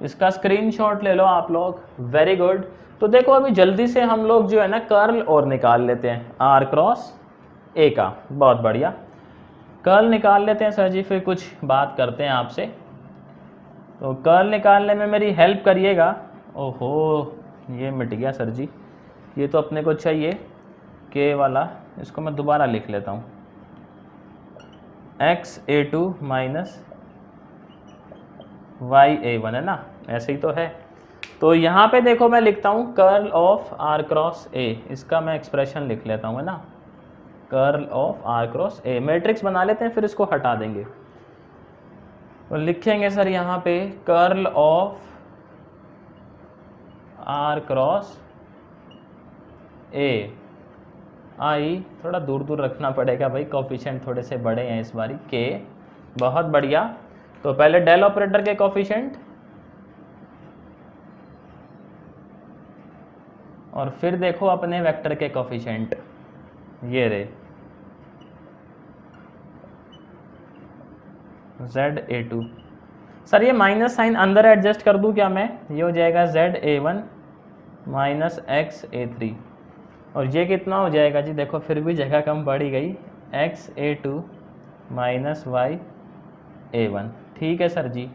इसका स्क्रीनशॉट ले लो आप लोग। Very good. तो देखो अभी जल्दी से हम लोग जो है ना कर्ल और निकाल लेते हैं r क्रॉस a का। बहुत बढ़िया, कर्ल निकाल लेते हैं सर जी, फिर कुछ बात करते हैं आपसे। तो कर्ल निकालने में मेरी हेल्प करिएगा। ओहो ये मिट गया सर जी, ये तो अपने को चाहिए k वाला, इसको मैं दोबारा लिख लेता हूँ, x(a2) माइनस y(a1) है ना, ऐसे ही तो है। तो यहाँ पे देखो मैं लिखता हूँ curl of r cross a, इसका मैं एक्सप्रेशन लिख लेता हूँ है ना, curl of r cross a। Matrix बना लेते हैं फिर इसको हटा देंगे। तो लिखेंगे सर यहाँ पे curl of r cross a। आई थोड़ा दूर दूर रखना पड़ेगा भाई, कोफिशिएंट थोड़े से बड़े हैं इस बारी, k। बहुत बढ़िया। तो पहले डेल ऑपरेटर के कोफिशिएंट और फिर देखो अपने वेक्टर के कोफिशिएंट, ये रे z(a2). सर ये माइनस साइन अंदर एडजस्ट कर दूं क्या मैं, ये हो जाएगा z(a1) माइनस x(a3) और ये कितना हो जाएगा जी, देखो फिर भी जगह कम पड़ी गई, x(a2) माइनस y(a1). ठीक है सर जी।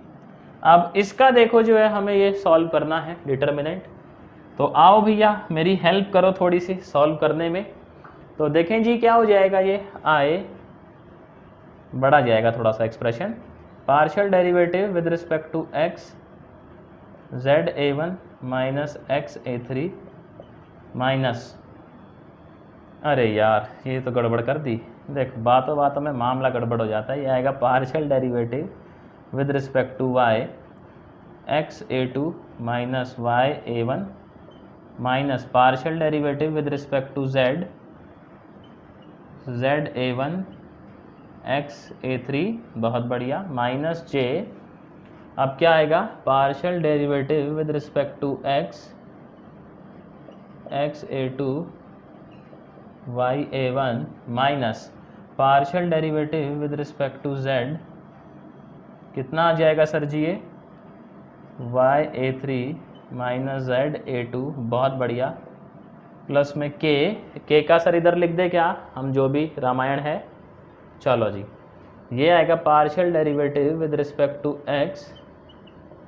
अब इसका देखो जो है हमें ये सॉल्व करना है डिटर्मिनेंट। तो आओ भैया मेरी हेल्प करो थोड़ी सी सॉल्व करने में। तो देखें जी क्या हो जाएगा, ये आए बढ़ा जाएगा थोड़ा सा expression, partial derivative with respect to x z(a1) minus x(a3) minus, अरे यार ये तो गड़बड़ कर दी, देख बातों बातों में मामला गड़बड़ हो जाता है। ये आएगा partial derivative with respect to y x(a2) minus y(a1) minus partial derivative with respect to z z(a1) x(a3), बहुत बढ़िया, माइनस j। अब क्या आएगा, partial derivative with respect to x x(a2) y(a1) minus partial derivative with respect to z, कितना आ जाएगा sir जी ये, y(a3) माइनस z(a2), बहुत बढ़िया, प्लस में k का सर इधर लिख दे क्या, हम जो भी रामायण है। चलो जी, ये आएगा partial derivative with respect to x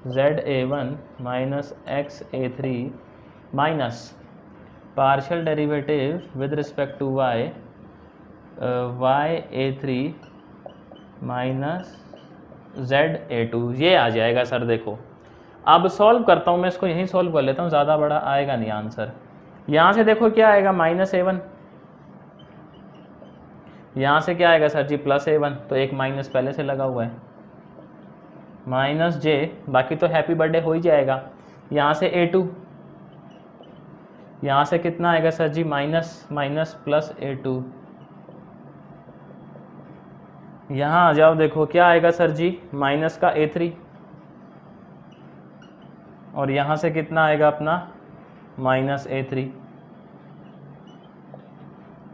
z(a1) minus x(a3) minus partial derivative with respect to y y(a3) minus z(a2), ये आ जाएगा सर। देखो अब सॉल्व करता हूँ मैं इसको, यहीं सॉल्व कर लेता हूँ, ज़्यादा बड़ा आएगा नहीं आंसर। यहाँ से देखो क्या आएगा, माइनस a1, यहाँ से क्या आएगा सर जी, प्लस a1, तो एक माइनस पहले से लगा हुआ है, माइनस j, बाकी तो हैप्पी बर्थडे हो ही जाएगा। यहाँ से a2, यहाँ से कितना आएगा सर जी, माइनस माइनस प्लस a2। यहाँ आ जाओ, देखो क्या आएगा सर जी, माइनस का a3 और यहाँ से कितना आएगा अपना माइनस a3।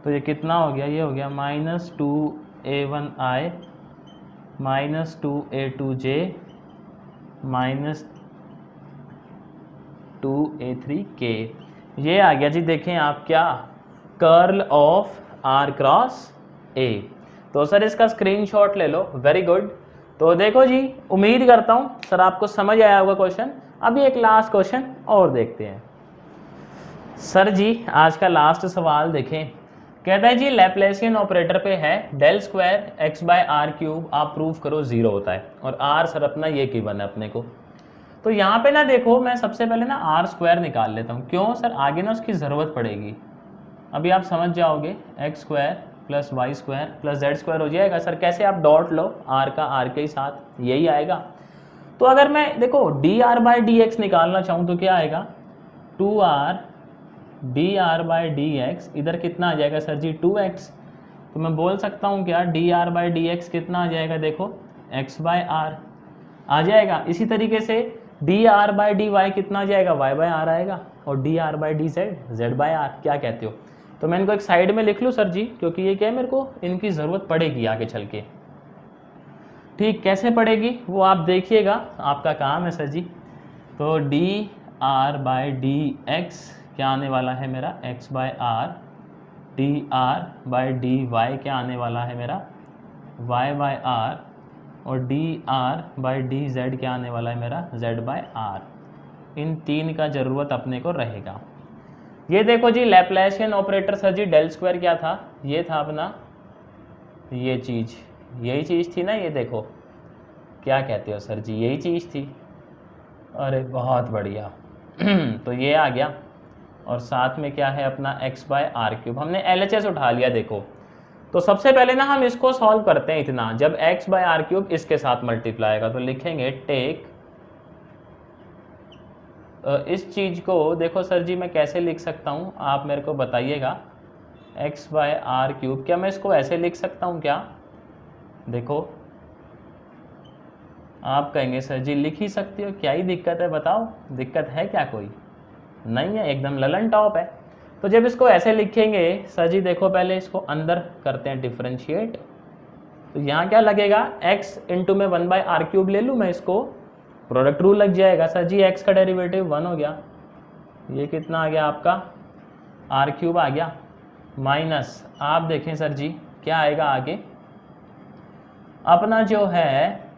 तो ये कितना हो गया, ये हो गया minus 2a1i minus 2a2j minus 2a3k, ये आ गया जी। देखें आप क्या, curl of r cross a। तो सर इसका स्क्रीनशॉट ले लो। Very good. तो देखो जी, उम्मीद करता हूँ सर आपको समझ आया होगा क्वेश्चन। अभी एक लास्ट क्वेश्चन और देखते हैं। सर जी आज का लास्ट सवाल देखें, कहता है जी लैप्लेसियन ऑपरेटर पे है del square x by r cube, आप प्रूव करो 0 होता है, और r सर अपना ये गिवन है अपने को। तो यहाँ पे ना देखो, मैं सबसे पहले ना आर स्क्वायर निकाल लेता हूँ। क्यों सर? आगे ना उसकी ज़रूरत पड़ेगी। अभी आप समझ जाओगे, x square plus y square plus z square हो जाएगा। सर कैसे? आप डॉट लो, आर का आर के ही साथ, यही आएगा। तो अगर मैं देखो d r by d x निकालना चाहूँ तो क्या आएगा? 2r d r by d x, इधर कितना आ जाएगा सर जी? 2x। तो मैं बोल सकता हूँ क्या, D r by d x कितना आ जाएगा? देखो x बाय आर आ जाएगा। इसी तरीके से d r by d y कितना आ जाएगा? y बाय आर आएगा। और d r by d z, z by r. क्या कहते हो? तो मैं इनको एक साइड में लिख लूँ सर जी, क्योंकि ये क्या है, मेरे को इनकी ज़रूरत पड़ेगी आगे चल के। ठीक, कैसे पड़ेगी वो आप देखिएगा, आपका काम है सर जी। तो d r by d x क्या आने वाला है मेरा? x बाय आर। D r by d y क्या आने वाला है मेरा? y बाय आर। और d r by d z क्या आने वाला है मेरा? z bye are. इन तीन का ज़रूरत अपने को रहेगा। ये देखो जी, लैप्लासियन ऑपरेटर सर जी, डेल स्क्वायर क्या था? ये था अपना, ये चीज़, यही चीज़ थी ना। ये देखो, क्या कहते हो सर जी? यही चीज़ थी। अरे बहुत बढ़िया। तो ये आ गया। और साथ में क्या है अपना? x by r cube. हमने LHS उठा लिया। देखो, तो सबसे पहले ना हम इसको सॉल्व करते हैं। इतना, जब x बाय आर क्यूब इसके साथ मल्टीप्लाई आएगा तो लिखेंगे टेक, इस चीज़ को देखो सर जी मैं कैसे लिख सकता हूँ, आप मेरे को बताइएगा। x बाय आर क्यूब, क्या मैं इसको ऐसे लिख सकता हूँ क्या? देखो, आप कहेंगे सर जी लिख ही सकते हो, क्या ही दिक्कत है? बताओ, दिक्कत है क्या? कोई नहीं है, एकदम ललन टॉप है। तो जब इसको ऐसे लिखेंगे सर जी, देखो पहले इसको अंदर करते हैं डिफरेंशिएट। तो यहाँ क्या लगेगा? x इंटू में 1 बाय आर क्यूब ले लूँ मैं, इसको प्रोडक्ट रूल लग जाएगा सर जी। x का डेरिवेटिव 1 हो गया, ये कितना आ गया आपका? आर क्यूब आ गया। माइनस, आप देखें सर जी क्या आएगा आगे अपना जो है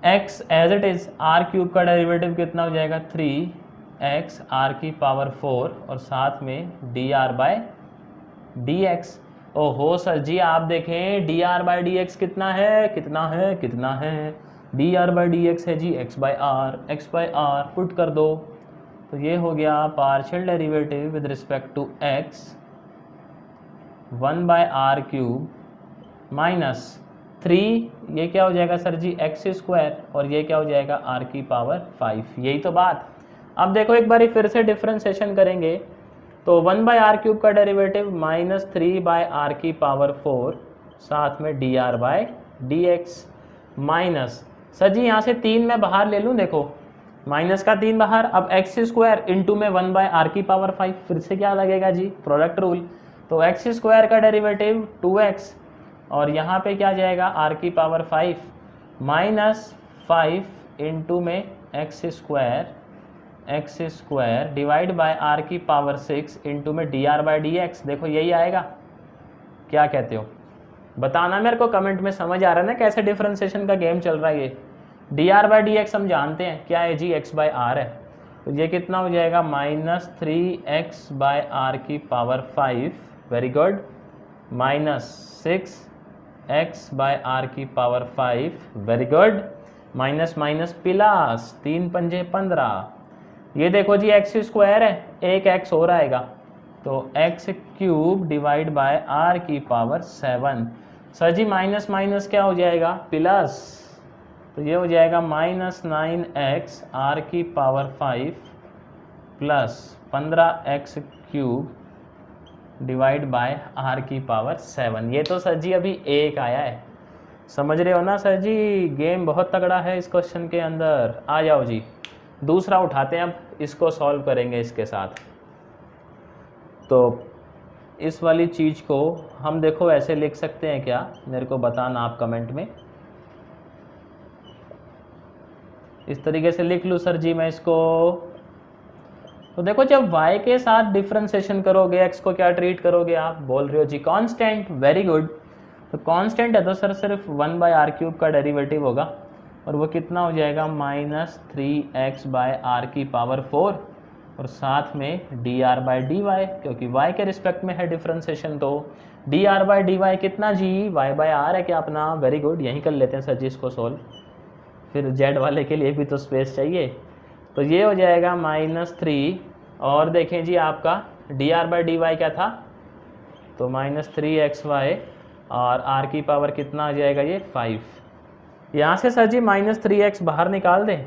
x as it is, r cube का डेरिवेटिव कितना हो जाएगा? 3x आर की पावर 4 और साथ में d r by d x. ओहो सर जी, आप देखें d r by d x कितना है? कितना है? कितना है? D r by d x है जी x by r. x by r put कर दो, तो ये हो गया partial derivative with respect to x 1 by r cube minus 3, ये क्या हो जाएगा सर जी? X square. और ये क्या हो जाएगा? आर की पावर 5। यही तो बात। अब देखो एक बारी फिर से डिफ्रेंसिएशन करेंगे, तो 1 बाय आर क्यूब का डेरिवेटिव माइनस 3 बाय आर की पावर 4 साथ में d r by d x minus, sir जी यहाँ से 3 मैं बाहर ले लूँ। देखो माइनस का 3 बाहर, अब एक्स स्क्वायर इंटू में 1 बाय आर की पावर 5, फिर से क्या लगेगा जी? Product rule. तो एक्स स्क्वायर का डेरिवेटिव 2x और यहाँ पे क्या जाएगा? आर की पावर 5 माइनस 5 इंटू में x square divide by r की पावर 6 इंटू में d r by d x. देखो यही आएगा। क्या कहते हो? बताना मेरे को कमेंट में। समझ आ रहा है ना कैसे डिफरेंशिएशन का गेम चल रहा है? ये D r by d x हम जानते हैं क्या है जी? एक्स बाय आर है। तो ये कितना हो जाएगा? माइनस 3x बाय आर की power 5, very good, minus 6x by r की power 5, very good, minus minus plus, 3 पंजे 15। ये देखो जी एक्स स्क्वायर है, एक x और आएगा, तो x cube divide by r की पावर 7। सर जी माइनस माइनस क्या हो जाएगा? प्लस, तो ये हो जाएगा माइनस 9x आर की power 5 plus 15x cube divide by r की पावर 7। ये तो सर जी अभी एक आया है, समझ रहे हो ना सर जी? गेम बहुत तगड़ा है इस क्वेश्चन के अंदर। आ जाओ जी, दूसरा उठाते हैं, अब इसको सॉल्व करेंगे इसके साथ। तो इस वाली चीज़ को हम देखो ऐसे लिख सकते हैं क्या? मेरे को बताना आप कमेंट में। इस तरीके से लिख लूँ सर जी मैं इसको। तो देखो जब y के साथ डिफरेंशिएशन करोगे, x को क्या ट्रीट करोगे? आप बोल रहे हो जी कांस्टेंट, वेरी गुड। तो कांस्टेंट है तो सर सिर्फ 1 बाय आर क्यूब का डेरिवेटिव होगा, और वो कितना हो जाएगा? माइनस 3x बाय आर की पावर 4 और साथ में d r by d y, क्योंकि y के रिस्पेक्ट में है डिफरेंशिएशन, तो d r by d y कितना जी? y बाय आर है क्या अपना? वेरी गुड, यहीं कर लेते हैं सर जी इसको सोल्व। फिर जेड वाले के लिए भी तो स्पेस चाहिए, तो ये हो जाएगा -3 और देखें जी आपका dr/dy क्या था, तो -3xy और r की पावर कितना आ जाएगा ये 5। यहाँ से सर जी -3x बाहर निकाल दें,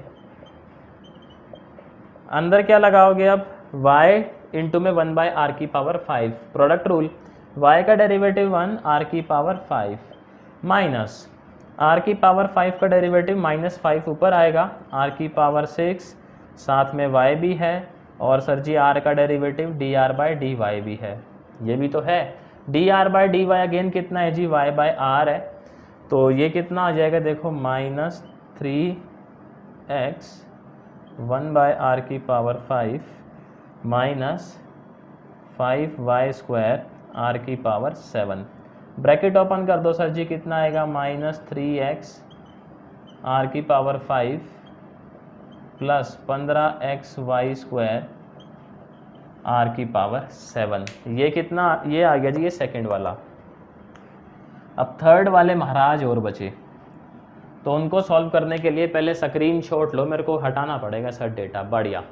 अंदर क्या लगाओगे अब y इंटू में 1/r की पावर 5, प्रोडक्ट रूल, y का डेरिवेटिव 1 r की पावर 5 माइनस r की पावर 5 का डेरिवेटिव -5 ऊपर आएगा, r की पावर 6, साथ में y भी है और सर जी r का डेरिवेटिव dr/dy भी है, ये भी तो है। dr/dy अगेन कितना है जी y/r है, तो ये कितना आ जाएगा देखो -3x 1/r की पावर 5 माइनस 5y² r की पावर 7। ब्रैकेट ओपन कर दो सर जी, कितना आएगा -3x r की पावर 5 प्लस 15xy² r की पावर 7। ये कितना, ये आ गया जी ये सेकंड वाला। अब थर्ड वाले महाराज और बचे, तो उनको सॉल्व करने के लिए पहले स्क्रीन शॉट लो, मेरे को हटाना पड़ेगा सर डेटा, बढ़िया,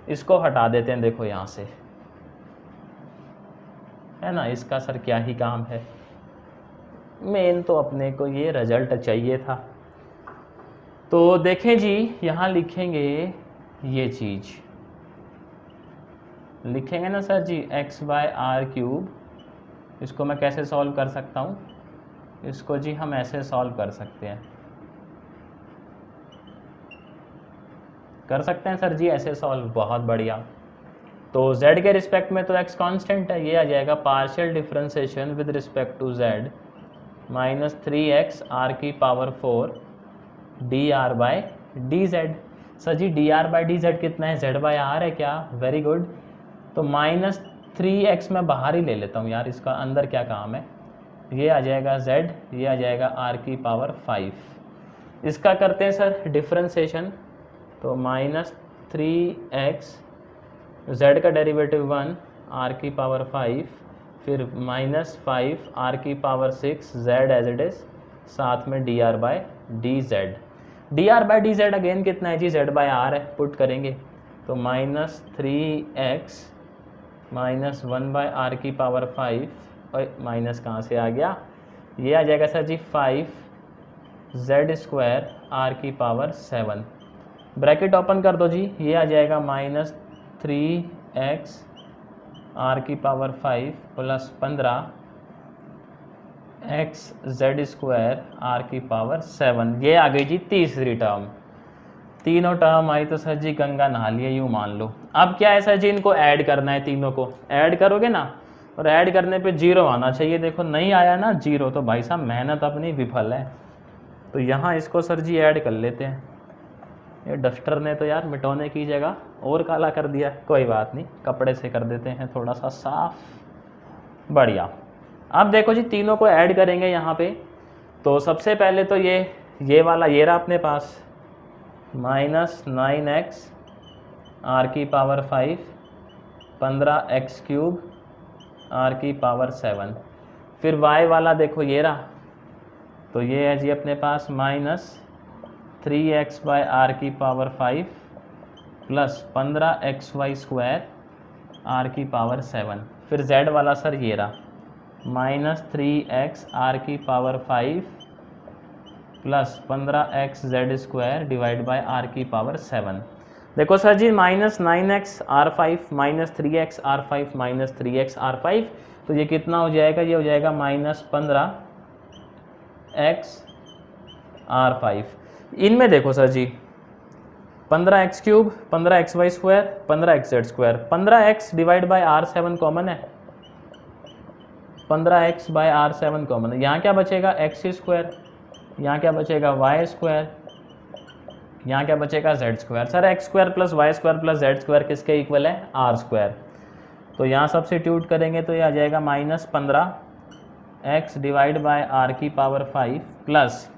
इसको हटा देते हैं, देखो यहाँ से है ना, इसका सर क्या ही काम है, मेन तो अपने को ये रिजल्ट चाहिए था। तो देखें जी यहाँ लिखेंगे ये चीज़, लिखेंगे ना सर जी x/r³, इसको मैं कैसे सॉल्व कर सकता हूँ, इसको जी हम ऐसे सॉल्व कर सकते हैं, कर सकते हैं सर जी ऐसे सॉल्व, बहुत बढ़िया। तो z के रिस्पेक्ट में तो x कांस्टेंट है, ये आ जाएगा partial differentiation with respect to z -3x r की पावर 4 dr/dz। सर जी dr/dz कितना है, z/r है क्या, वेरी गुड। तो -3x मैं बाहर ही ले लेता हूँ यार, इसका अंदर क्या काम है, ये आ जाएगा z, ये आ जाएगा r की पावर 5। इसका करते हैं सर डिफरेंशिएशन, तो -3x z का डेरिवेटिव 1 r की पावर 5 फिर -5 r की power 6 z as it is, साथ में dr/dz। dr/dz अगेन कितना है जी, z/r है, पुट करेंगे तो -3x - 1/r की पावर 5, और माइनस कहाँ से आ गया, ये आ जाएगा सर जी 5z² r की पावर 7। ब्रैकेट ओपन कर दो जी, ये आ जाएगा -3x r की पावर 5 प्लस 15xz² r की पावर 7। ये आ गई जी तीसरी टर्म। तीनों टर्म आई तो सर जी गंगा नहा लिए यूँ मान लो। अब क्या है सर जी, इनको ऐड करना है, तीनों को ऐड करोगे ना, और ऐड करने पे 0 आना चाहिए। देखो नहीं आया ना 0, तो भाई साहब मेहनत अपनी विफल है। तो यहाँ इसको सर जी ऐड कर लेते हैं। ये डस्टर ने तो यार मिटाने की जगह और काला कर दिया, कोई बात नहीं, कपड़े से कर देते हैं थोड़ा सा साफ, बढ़िया। अब देखो जी तीनों को ऐड करेंगे यहाँ पे, तो सबसे पहले तो ये वाला ये रहा अपने पास -9x r की पावर 5 15x³ r की पावर 7। फिर y वाला देखो ये रहा, तो ये है जी अपने पास -3x/r की पावर 5 प्लस 15xy² r की पावर 7। फिर z वाला सर ये रहा -3x r की power 5 plus 15xz² divide by r की पावर 7। देखो सर जी -9x r5 -3x r5 -3x r5, तो ये कितना हो जाएगा, ये हो जाएगा -15x r5। इनमें देखो सर जी 15x³ 15xy² 15xz², 15x divide by r7 common है, 15x/r7 कॉमन है। यहाँ क्या बचेगा x², यहाँ क्या बचेगा y², यहाँ क्या बचेगा z²। Sir x² plus y² plus z² किसके इक्वल है, r²। तो यहाँ सब्स्टिट्यूट करेंगे तो ये आ जाएगा -15x डिवाइड बाय r की पावर 5 प्लस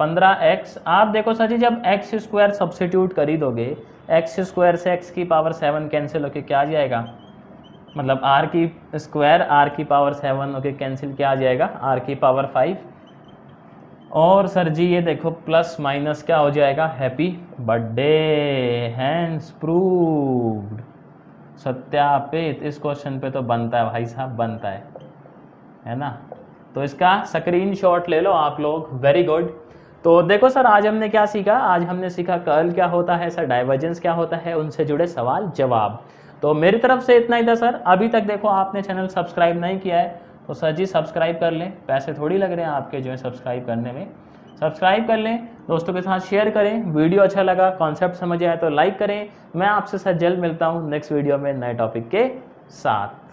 15x। आप देखो सर जी जब x² सब्स्टिट्यूट कर ही दोगे, x² से x की पावर 7 कैंसिल होके क्या आ जाएगा, मतलब r की स्क्वायर r की पावर 7 होके कैंसिल क्या आ जाएगा, r की पावर 5। और सर जी ये देखो प्लस माइनस क्या हो जाएगा, हैप्पी बर्थडे, हैंस प्रूव्ड, सत्यापित। इस क्वेश्चन पे तो बनता है भाई साहब, बनता है ना। तो इसका स्क्रीनशॉट ले लो आप लोग, वेरी गुड। तो देखो सर आज हमने क्या सीखा, आज हमने सीखा कर्ल क्या होता है सर, डाइवर्जेंस क्या होता है, उनसे जुड़े सवाल जवाब। तो मेरी तरफ से इतना ही था सर। अभी तक देखो आपने चैनल सब्सक्राइब नहीं किया है तो सर जी सब्सक्राइब कर लें, पैसे थोड़ी लग रहे हैं आपके जो है सब्सक्राइब करने में। सब्सक्राइब कर लें, दोस्तों के साथ शेयर करें, वीडियो अच्छा लगा, कॉन्सेप्ट समझ आया तो लाइक करें। मैं आपसे सर जल्द मिलता हूँ नेक्स्ट वीडियो में नए टॉपिक के साथ।